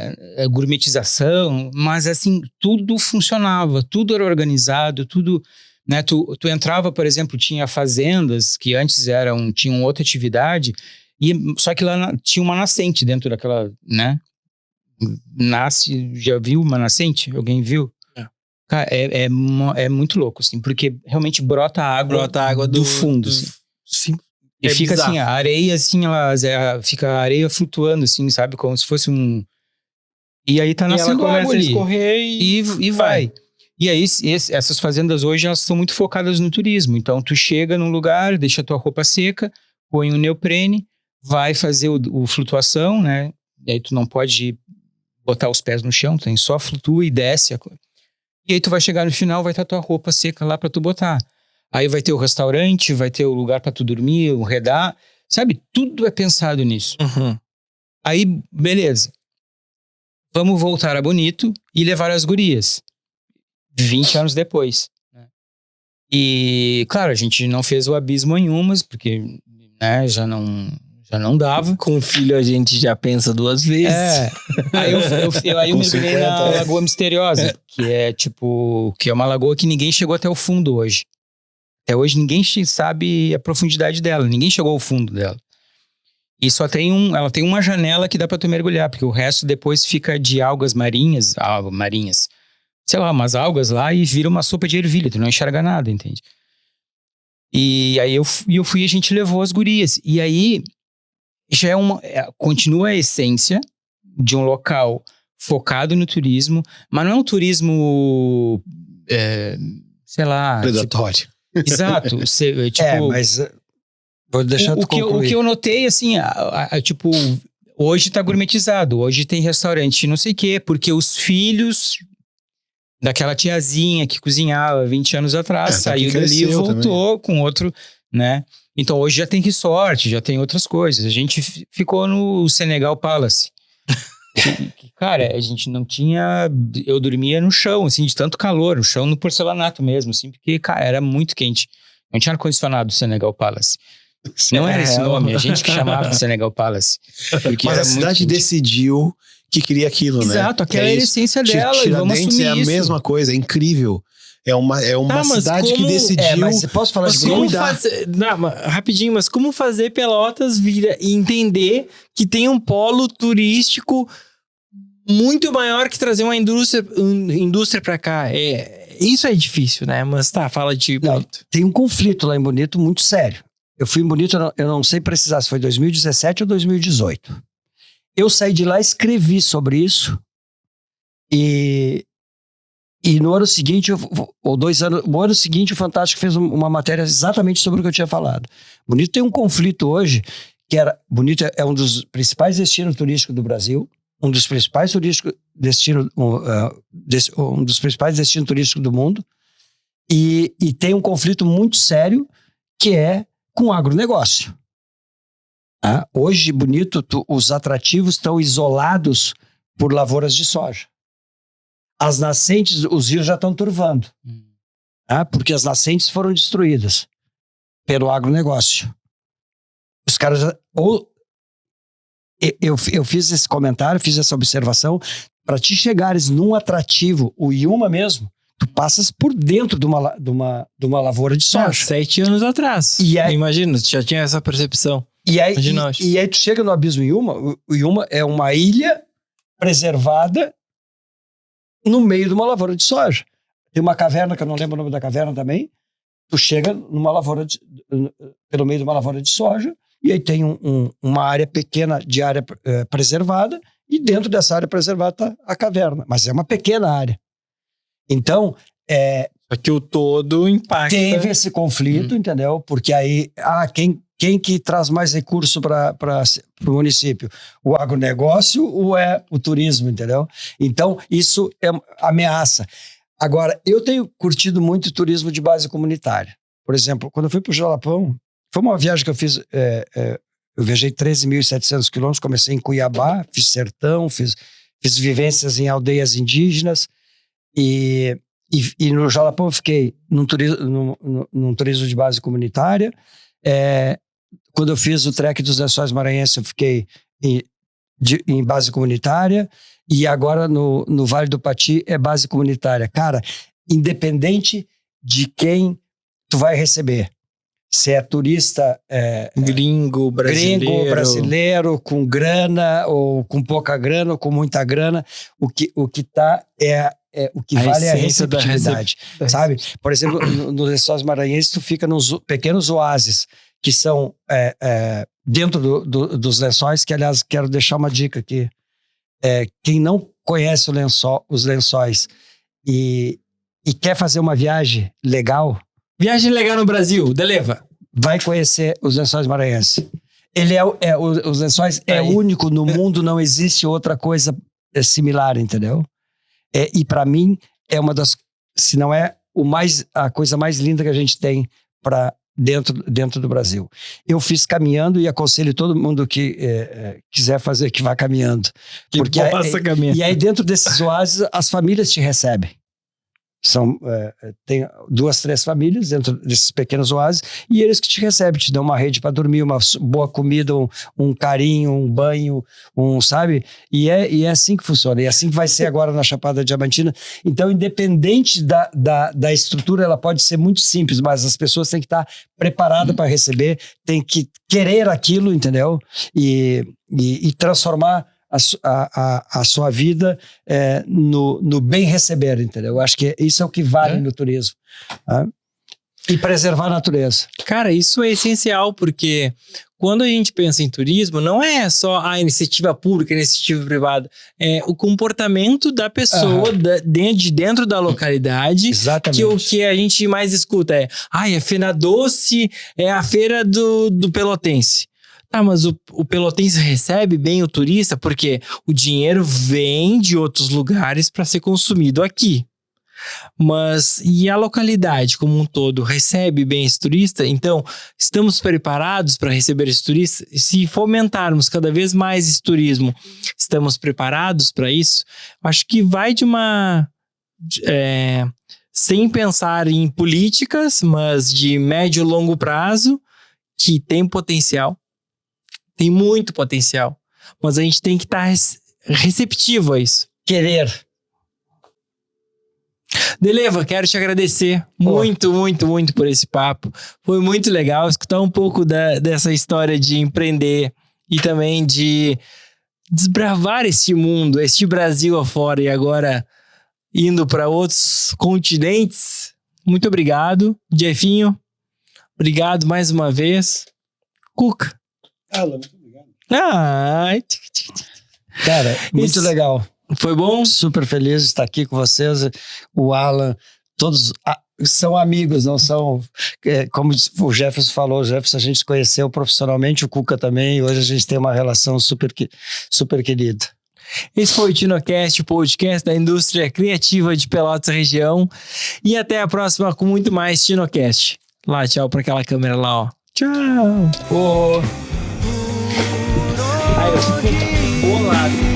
gourmetização, mas assim, tudo funcionava, tudo era organizado, tudo, né? Tu entrava, por exemplo, tinha fazendas que antes tinham outra atividade, só que lá tinha uma nascente dentro daquela, né? Já viu uma nascente? Alguém viu? Cara, é muito louco, assim, porque realmente brota água do fundo. Sim. E fica bizarro. assim, a areia, assim, fica a areia flutuando, assim, sabe? Como se fosse um... E aí tá nascendo ela começa água a ali. escorrer E vai. E aí, essas fazendas hoje, elas são muito focadas no turismo. Então, tu chega num lugar, deixa a tua roupa seca, põe um neoprene, vai fazer o flutuação, né? E aí tu não pode botar os pés no chão, tu só flutua e desce. E aí tu vai chegar no final, vai estar tua roupa seca lá pra tu botar. Aí vai ter o restaurante, vai ter o lugar pra tu dormir, o redar. Sabe? Tudo é pensado nisso. Uhum. Aí, beleza. Vamos voltar a Bonito e levar as gurias. 20 anos depois. E, claro, a gente não fez o abismo em umas, porque, né, já não dava. Com o filho a gente já pensa duas vezes. Aí eu mergulhei na Lagoa Misteriosa, que é uma lagoa que ninguém chegou até o fundo hoje. Até hoje ninguém sabe a profundidade dela, ninguém chegou ao fundo dela. E só ela tem uma janela que dá pra tu mergulhar, porque o resto depois fica de algas marinhas, sei lá, umas algas lá e vira uma sopa de ervilha, tu não enxerga nada, entende? E aí eu fui e a gente levou as gurias. E aí já continua a essência de um local focado no turismo, mas não é um turismo, sei lá... Predatório. Exato. Mas vou deixar tu concluir. O que eu notei, assim, tipo, hoje tá gourmetizado, hoje tem restaurante não sei o quê, porque os filhos daquela tiazinha que cozinhava 20 anos atrás, saiu dali e voltou com outro, né? Então hoje já tem resort, já tem outras coisas. A gente ficou no Senegal Palace. Cara, a gente não tinha... Eu dormia no chão, assim, de tanto calor, no chão, no porcelanato mesmo, assim, porque, cara, era muito quente. Não tinha ar-condicionado do Senegal Palace. Não era esse nome, a gente que chamava de Senegal Palace. Mas a cidade decidiu que queria aquilo, né? Exato, aquela é a essência dela, e vamos assumir é a isso. mesma coisa, é incrível. É uma cidade que decidiu... mas posso falar de como rapidinho, mas como fazer Pelotas vir e entender que tem um polo turístico muito maior que trazer uma indústria pra cá? Isso é difícil, né? Mas tá, fala de Bonito. Tem um conflito lá em Bonito muito sério. Eu fui em Bonito, eu não sei precisar se foi 2017 ou 2018. Eu saí de lá, escrevi sobre isso e no ano seguinte, no ano seguinte, o Fantástico fez uma matéria exatamente sobre o que eu tinha falado. Bonito tem um conflito hoje, Bonito é um dos principais destinos turísticos do Brasil, um dos principais destinos turísticos do mundo, e tem um conflito muito sério que é com o agronegócio. Hoje, Bonito, os atrativos estão isolados por lavouras de soja. As nascentes, os rios já estão turvando. Porque as nascentes foram destruídas pelo agronegócio. Os caras já... Eu fiz esse comentário, fiz essa observação. Para te chegares num atrativo, o Yuma mesmo, tu passas por dentro de uma lavoura de soja. 7 anos atrás. Imagina, tu já tinha essa percepção. E aí tu chega no Abismo Yuma, o Yuma é uma ilha preservada no meio de uma lavoura de soja. Tem uma caverna, que eu não lembro o nome da caverna também, tu chega numa lavoura pelo meio de uma lavoura de soja, e aí tem uma área pequena de área preservada, e dentro dessa área preservada está a caverna, mas é uma pequena área. Então, Só que o todo impacta. teve esse conflito, entendeu? Porque aí, quem que traz mais recurso para o município? O agronegócio ou é o turismo, entendeu? Então, isso é ameaça. Agora, eu tenho curtido muito o turismo de base comunitária. Por exemplo, quando eu fui para o Jalapão, foi uma viagem que eu fiz, eu viajei 13.700 quilômetros, comecei em Cuiabá, fiz sertão, fiz vivências em aldeias indígenas, e no Jalapão eu fiquei num turismo de base comunitária. Quando eu fiz o trek dos Lençóis Maranhenses, eu fiquei em base comunitária, e agora no Vale do Pati é base comunitária. Cara, independente de quem tu vai receber, se é turista Gringo, brasileiro, com grana, ou com pouca grana, ou com muita grana, o que tá o que vale é a receptividade, sabe? Por exemplo, nos Lençóis Maranhenses, tu fica nos pequenos oásis, que são dentro dos lençóis, que, aliás, quero deixar uma dica aqui. Quem não conhece os lençóis e quer fazer uma viagem legal... Viagem legal no Brasil, Deleva. Vai conhecer os Lençóis Maranhenses. Os Lençóis é único no mundo, não existe outra coisa similar, entendeu? E para mim é uma das, se não é a coisa mais linda que a gente tem para dentro do Brasil. Eu fiz caminhando e aconselho todo mundo que quiser fazer que vá caminhando. Caminhando. E aí dentro desses oásis as famílias te recebem. Tem 2, 3 famílias dentro desses pequenos oásis, e eles que te recebem, te dão uma rede para dormir, uma boa comida, um carinho, um banho, sabe? E é assim que funciona, e assim que vai ser agora na Chapada Diamantina. Então, independente da estrutura, ela pode ser muito simples, mas as pessoas têm que estar preparadas para receber, têm que querer aquilo, entendeu? E transformar a sua vida no bem receber, entendeu? Eu acho que isso é o que vale no turismo. Tá? E preservar a natureza. Cara, isso é essencial, porque quando a gente pensa em turismo, não é só a iniciativa pública, a iniciativa privada, é o comportamento da pessoa dentro da localidade. Exatamente. Que o que a gente mais escuta é Fena Doce, é a feira do Pelotense. Ah, mas o pelotense recebe bem o turista porque o dinheiro vem de outros lugares para ser consumido aqui. Mas e a localidade como um todo recebe bem esse turista? Então, estamos preparados para receber esse turista? Se fomentarmos cada vez mais esse turismo, estamos preparados para isso? Acho que vai de uma... sem pensar em políticas, mas de médio e longo prazo, que tem potencial. Tem muito potencial, mas a gente tem que estar receptivo a isso. Querer. Deleva, quero te agradecer muito, muito, muito por esse papo. Foi muito legal escutar um pouco dessa história de empreender e também de desbravar este mundo, este Brasil afora, e agora indo para outros continentes. Muito obrigado, Jeffinho. Obrigado mais uma vez. Cuca. Muito obrigado. Cara, muito legal. Foi bom? Super feliz de estar aqui com vocês. O Alan, todos são amigos, não são... como o Jefferson falou, o Jefferson a gente se conheceu profissionalmente, o Cuca também, e hoje a gente tem uma relação super querida. Esse foi o TinoCast, o podcast da indústria criativa de Pelotas região. E até a próxima com muito mais TinoCast. Lá, tchau para aquela câmera lá, ó. Tchau! Aí eu fico bolado.